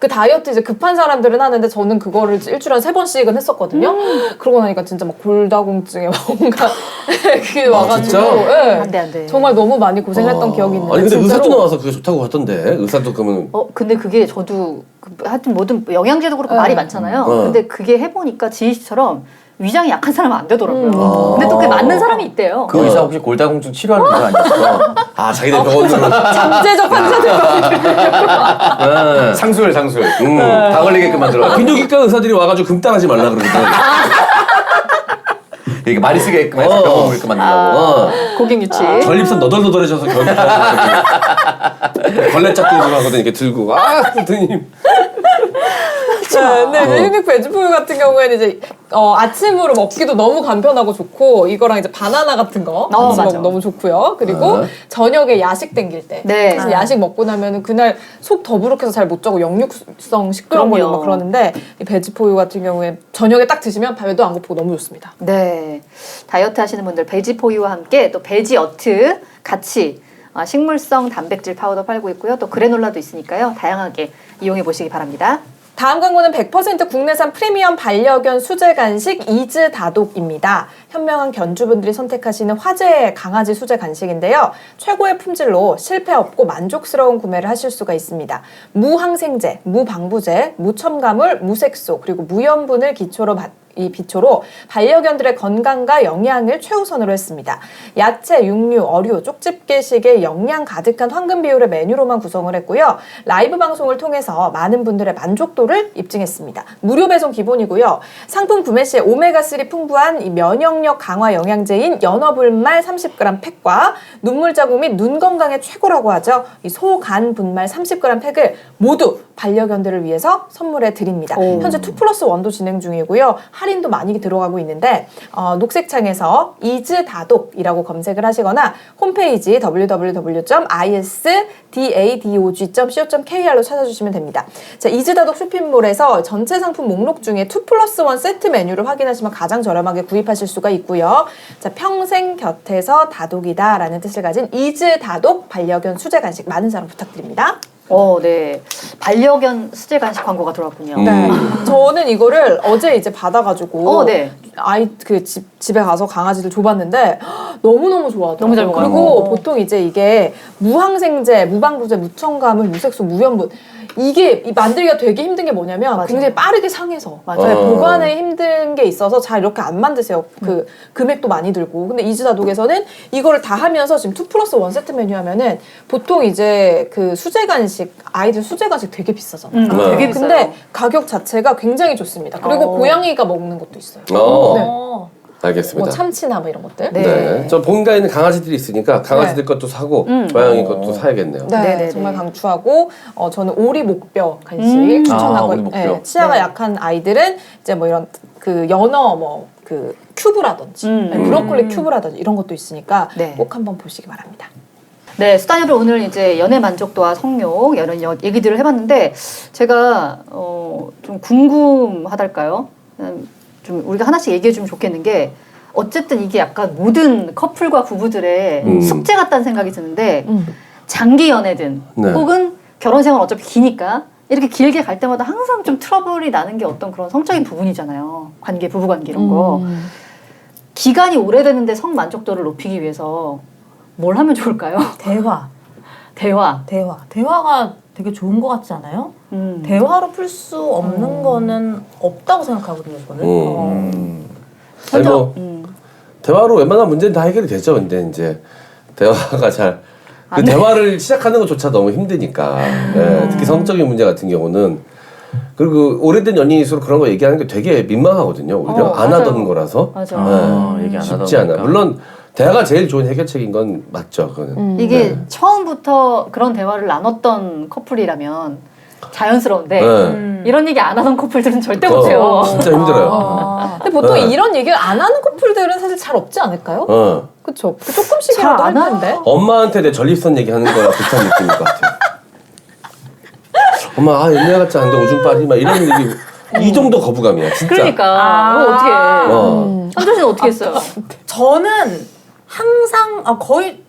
그 다이어트 이제 급한 사람들은 하는데 저는 그거를 일주일에 한 3번씩은 했었거든요. 그러고 나니까 진짜 막 골다공증에 막 뭔가 그게 와가지고 진짜? 예. 안 돼, 안 돼. 정말 너무 많이 고생했던 기억이 있는데 아니, 근데 진짜로 의사도 나와서 그게 좋다고 하던데. 의사도 그러면. 근데 그게 저도 하여튼 모든 영양제도 그렇고 말이 많잖아요. 근데 그게 해보니까 지희 씨처럼 위장이 약한 사람은 안 되더라고요. 근데 또 그게 맞는 사람이 있대요. 그 의사 혹시 골다공증 치료하는 의사 아니었어? 아, 자기네 병원으로. 잠재적 환자들 네. 상술. 다 걸리게끔 만들어. 비뇨기과 의사들이 와가지고 금단하지 말라 그러거든. 이게 많이 쓰게끔 해서 병원 오게끔 만들라고. 고객 유치. 전립선 너덜너덜해져서 결국 걸레 잡고 하거든 이렇게 들고 선생님. 네, 근데 이제 휴닉 베지포유 같은 경우에는 이제 아침으로 먹기도 너무 간편하고 좋고 이거랑 이제 바나나 같은 거 같이 맞아. 먹으면 너무 좋고요. 그리고 저녁에 야식 땡길 때 네. 사실 야식 먹고 나면은 그날 속 더부룩해서 잘 못 자고 역류성 식도염 걸리고 막 그러는데 이 베지포유 같은 경우에 저녁에 딱 드시면 밤에도 안 고프고 너무 좋습니다. 네. 다이어트 하시는 분들 베지포유와 함께 또 베지어트 같이 식물성 단백질 파우더 팔고 있고요. 또 그래놀라도 있으니까요. 다양하게 이용해 보시기 바랍니다. 다음 광고는 100% 국내산 프리미엄 반려견 수제 간식 이즈 다독입니다. 현명한 견주분들이 선택하시는 화제의 강아지 수제 간식인데요. 최고의 품질로 실패 없고 만족스러운 구매를 하실 수가 있습니다. 무항생제, 무방부제, 무첨가물, 무색소, 그리고 무염분을 기초로 이 비초로 반려견들의 건강과 영양을 최우선으로 했습니다. 야채, 육류, 어류, 쪽집게식의 영양 가득한 황금 비율의 메뉴로만 구성을 했고요. 라이브 방송을 통해서 많은 분들의 만족도를 입증했습니다. 무료 배송 기본이고요. 상품 구매 시에 오메가3 풍부한 이 면역력 강화 영양제인 연어불말 30g 팩과 눈물 자국 및 눈 건강에 최고라고 하죠. 이 소간 분말 30g 팩을 모두 반려견들을 위해서 선물해 드립니다. 현재 2+1도 진행 중이고요. 할인도 많이 들어가고 있는데 녹색창에서 이즈다독이라고 검색을 하시거나 홈페이지 www.isdadog.co.kr로 찾아주시면 됩니다. 자, 이즈다독 쇼핑몰에서 전체 상품 목록 중에 2+1 세트 메뉴를 확인하시면 가장 저렴하게 구입하실 수가 있고요. 자, 평생 곁에서 다독이다 라는 뜻을 가진 이즈다독 반려견 수제 간식 많은 사랑 부탁드립니다. 네. 반려견 수제 간식 광고가 들어왔군요. 네. 저는 이거를 어제 이제 받아가지고 네. 아이 그 집에 가서 강아지들 줘봤는데 너무너무 좋아하더라고요. 너무 잘 먹어요. 그리고 보통 이제 이게 무항생제, 무방부제, 무첨가물, 무색소, 무염분 이게 만들기가 되게 힘든 게 뭐냐면 맞아요. 굉장히 빠르게 상해서 맞아요. 보관에 힘든 게 있어서 잘 이렇게 안 만드세요. 그 금액도 많이 들고. 근데 이즈다독에서는 이거를 다 하면서 지금 2+1 세트 메뉴 하면은 보통 이제 그 수제 간식 아이들 수제 간식 되게 비싸잖아요. 되게 비싸요. 근데 가격 자체가 굉장히 좋습니다. 그리고 고양이가 먹는 것도 있어요. 네. 알겠습니다. 뭐 참치나 뭐 이런 것들. 네. 네. 저 본가에 있는 강아지들이 있으니까 강아지들 것도 사고 고양이 것도 사야겠네요. 네, 네네네. 정말 강추하고 저는 오리 목뼈 간식 아, 추천하고 오리 목뼈. 네, 치아가 약한 아이들은 이제 뭐 이런 그 연어 뭐 그 큐브라든지 네, 브로콜리 큐브라든지 이런 것도 있으니까 네. 꼭 한번 보시기 바랍니다. 네, 수단 여러분 오늘 이제 연애 만족도와 성욕 이런 얘기들을 해봤는데 제가 좀 궁금하달까요? 좀 우리가 하나씩 얘기해주면 좋겠는 게 어쨌든 이게 약간 모든 커플과 부부들의 숙제 같다는 생각이 드는데 장기 연애든 네. 혹은 결혼 생활 어차피 기니까 이렇게 길게 갈 때마다 항상 좀 트러블이 나는 게 어떤 그런 성적인 부분이잖아요. 관계, 부부관계 이런 거. 기간이 오래되는데 성 만족도를 높이기 위해서 뭘 하면 좋을까요? 대화. 대화가 되게 좋은 것 같지 않아요? 대화로 풀 수 없는 거는 없다고 생각하거든요, 저는. 아니 뭐 대화로 웬만한 문제는 다 해결이 되죠. 근데 이제 대화가 잘 그 대화를 시작하는 것조차 너무 힘드니까. 네, 특히 성적인 문제 같은 경우는 그리고 오래된 연인일수록 그런 거 얘기하는 게 되게 민망하거든요. 오히려 안 맞아요. 하던 거라서. 맞아. 얘기 안 하다 쉽지 않아. 보니까. 물론 대화가 제일 좋은 해결책인 건 맞죠. 그거는. 이게 처음부터 그런 대화를 나눴던 커플이라면 자연스러운데 네. 이런 얘기 안 하던 커플들은 절대 못해요. 진짜 힘들어요. 근데 보통 네. 이런 얘기를 안 하는 커플들은 사실 잘 없지 않을까요? 그쵸? 조금씩이라도 잘안 할 텐데. 엄마한테 내 전립선 얘기하는 거랑 비슷한 느낌일 것 같아요. 엄마, 옛날 같지 않은데 오줌빨이 막 이런 얘기. 이 정도 거부감이야, 진짜. 그러니까 그걸 어떻게 해? 현준 씨는 어떻게 했어요? 저는 항상 거의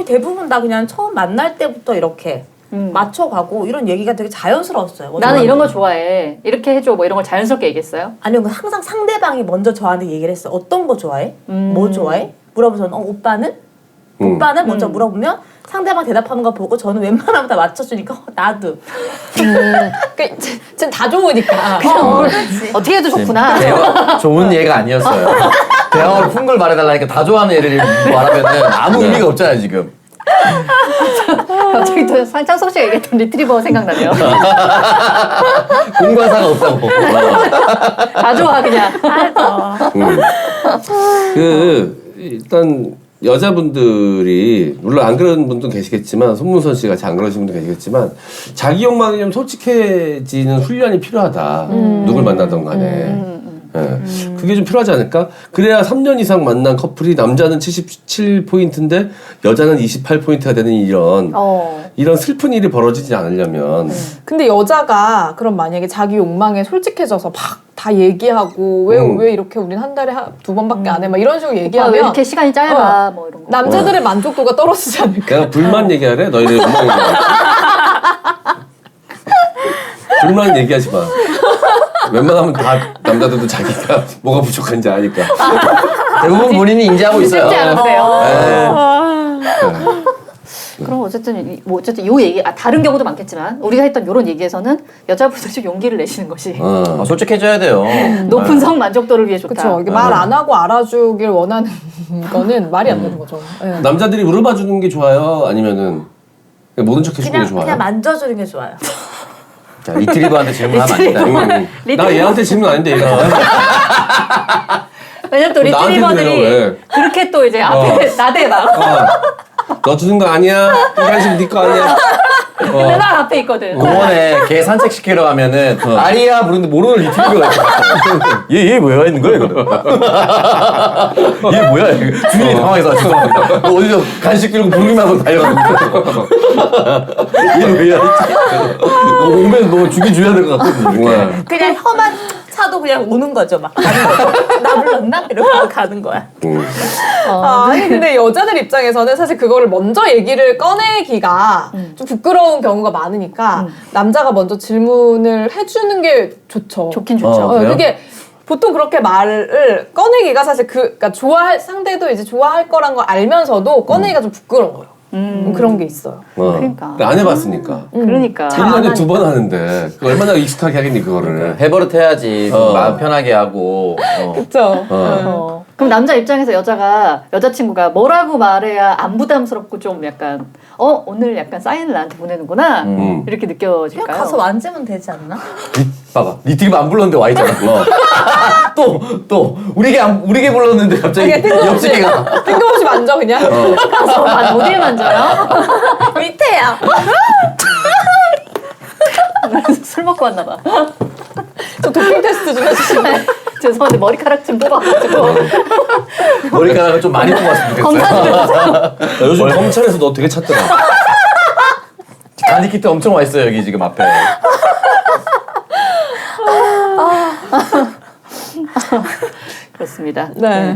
대부분 다 그냥 처음 만날 때부터 이렇게 맞춰가고 이런 얘기가 되게 자연스러웠어요. 나는 이런 거 좋아해. 이렇게 해줘. 뭐 이런 걸 자연스럽게 얘기했어요? 아니요, 항상 상대방이 먼저 저한테 얘기를 했어요. 어떤 거 좋아해? 뭐 좋아해? 물어보면 오빠는? 오빠는 먼저 물어보면 상대방 대답하는 거 보고 저는 웬만하면 다 맞춰주니까 나도. 그러니까 쟤는 다 좋으니까. 어떻게 해도 좋구나. 대화 좋은 예가 아니었어요. 대화로 푼 걸 말해달라니까 다 좋아하는 예를 말하면은 아무 의미가 없잖아요 지금. 갑자기 또 창석 씨가 얘기했던 리트리버 생각나네요. 공과사가 없다고. 다 좋아 그냥. 일단 여자분들이 물론 안 그런 분도 계시겠지만 손문선 씨 같이 안 그러신 분도 계시겠지만 자기 욕망이 좀 솔직해지는 훈련이 필요하다. 누굴 만나던 간에. 예. 그게 좀 필요하지 않을까? 그래야 3년 이상 만난 커플이 남자는 77포인트인데 여자는 28포인트가 되는 이런 슬픈 일이 벌어지지 않으려면 근데 여자가 그럼 만약에 자기 욕망에 솔직해져서 막 다 얘기하고 왜 이렇게 우린 한 달에 두 번밖에 안 해 막 이런 식으로 오빠 얘기하면 왜 이렇게 시간이 짧아? 뭐 이런 거. 남자들의 만족도가 떨어지지 않을까? 그냥 불만 얘기하래? 너희들 욕망이 불만 얘기하지 마. 웬만하면 다 남자들도 자기가 뭐가 부족한지 아니까. 대부분 본인이 인지하고 있어요. 쉽지 않으세요. 그럼 어쨌든 요 얘기 다른 경우도 많겠지만 우리가 했던 요런 얘기에서는 여자분들이 좀 용기를 내시는 것이 솔직해져야 돼요. 높은 성 만족도를 위해 좋다. 그렇죠. 이게 말 안 하고 알아주길 원하는 거는 말이 안 되는 거죠. 네. 남자들이 물어봐 주는 게 좋아요? 아니면은 그냥 모른 척 해주는 게 좋아요? 그냥 만져주는 게 좋아요. 자, 리트리버한테 질문하면 안 된다. 나 얘한테 질문 아닌데 얘가 왜냐면 또 나한테 그래요, 리트리버들이 왜? 그렇게 또 이제 앞에 나대 막 너 주는 거 아니야? 관심 네 거 아니야? 근데 나 앞에 있거든. 공원에 개 산책시키러 가면은 아리야 부르는데 모르는 리트리버가 있어. 얘 왜 와 있는 거야 이거? 얘 뭐야? 이거. 주인이 당황해서 죄송합니다. 너 어디서 간식 들고 부르기만 하고 달려가는 얘는 왜 와 있지? 오면 너 죽이 줘야 될 것 같거든. 그냥 혀만 차도 그냥 오는 거죠. 막 가는 거죠. 나 불렀나? 이러고 가는 거야. 아니 근데 여자들 입장에서는 사실 그거를 먼저 얘기를 꺼내기가 좀 부끄러운 경우가 많으니까 남자가 먼저 질문을 해주는 게 좋죠. 좋긴 좋죠. 그래요? 그게 보통 그렇게 말을 꺼내기가 사실 그러니까 좋아할 상대도 이제 좋아할 거란 걸 알면서도 꺼내기가 좀 부끄러운 거예요. 그런 게 있어요. 그러니까. 안 해봤으니까. 그러니까. 1년에 2번 하는데 그거 얼마나 익숙하게 하겠니 그거를. 해버릇 해야지 마음 편하게 하고. 그렇죠. 그럼 남자 입장에서 여자친구가 뭐라고 말해야 안 부담스럽고 좀 약간 오늘 약간 사인을 나한테 보내는구나 이렇게 그냥 느껴질까요? 가서 만지면 되지 않나? 봐봐, 리트리버 안 불렀는데 와 있잖아. 또 우리게 불렀는데 갑자기 옆집애가. 뜬금없이 만져 그냥. 가서 어디에 만져요? 밑에야. 술 먹고 왔나 봐. 저 도핑 테스트 좀 해주시면. 죄송한데 머리카락 좀 뽑아가지고 머리카락을 좀 많이 뽑았으면 좋겠어요. 요즘 검찰에서 너 되게 찾더라. 간이 키트 엄청 와 있어요 여기 지금 앞에. 그렇습니다. 네.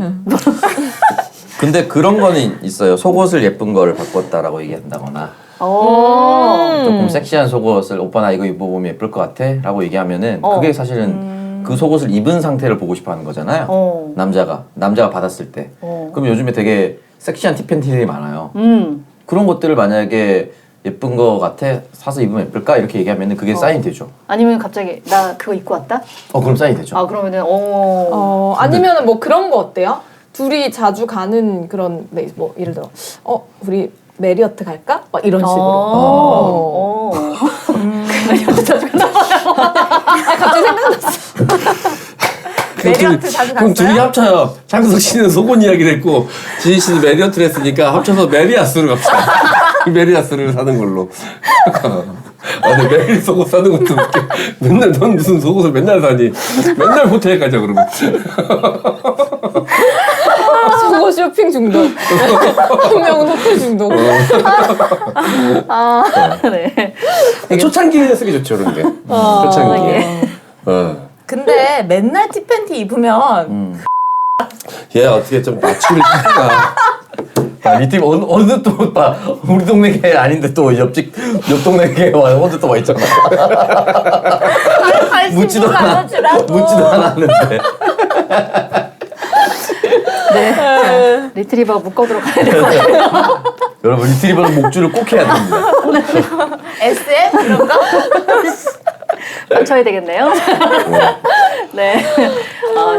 근데 그런 거는 있어요. 속옷을 예쁜 거를 바꿨다라고 얘기한다거나 조금 섹시한 속옷을 오빠 나 이거 입어보면 예쁠 것 같아? 라고 얘기하면은 그게 사실은 그 속옷을 입은 상태를 보고 싶어 하는 거잖아요. 남자가 받았을 때. 그럼 요즘에 되게 섹시한 티팬티들이 많아요. 그런 것들을 만약에 예쁜 거 같아? 사서 입으면 예쁠까? 이렇게 얘기하면은 그게 사인 되죠. 아니면 갑자기 나 그거 입고 왔다? 그럼 사인 되죠. 그러면은 아니면은 뭐 그런 거 어때요? 둘이 자주 가는 그런 뭐 예를 들어 우리 메리어트 갈까? 막 이런 식으로. 갑자기 생각났어. 메리어트 자주 그럼 둘이 갔어요? 합쳐요. 장석 씨는 속옷 이야기를 했고 지희 씨는 메리어트를 했으니까 합쳐서 메리아스로 갑시다. 메리아스를 사는 걸로. 근데 매일 속옷 사는 것도 웃겨. 맨날 넌 무슨 속옷을 맨날 사니? 맨날 호텔 가자 그러면. 속옷 쇼핑 중독. 한 명은 호텔 중독. 네. 초창기에 쓰기 좋죠 그런 게. 초창기에. 근데 맨날 티팬티 입으면 얘 어떻게 좀 맞추기를 시킬까? 리트리버 어느 또 오빠 우리 동네 개 아닌데 또 옆 동네 개 어디 또 와 있잖아. 묻지도 않았는데. 네. 리트리버 묶어도록 가야 될 것 같아요. 여러분 리트리버는 목줄을 꼭 해야 됩니다. SM 이런 거? 맞춰야 되겠네요. 네.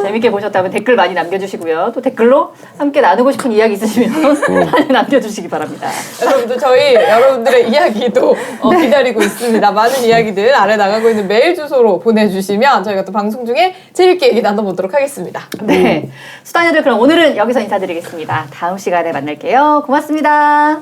재밌게 보셨다면 댓글 많이 남겨주시고요. 또 댓글로 함께 나누고 싶은 이야기 있으시면 많이 남겨주시기 바랍니다. 여러분들 저희 여러분들의 이야기도 기다리고 있습니다. 많은 이야기들 아래 나가고 있는 메일 주소로 보내주시면 저희가 또 방송 중에 재밌게 얘기 나눠보도록 하겠습니다. 네. 수다녀들 그럼 오늘은 여기서 인사드리겠습니다. 다음 시간에 만날게요. 고맙습니다.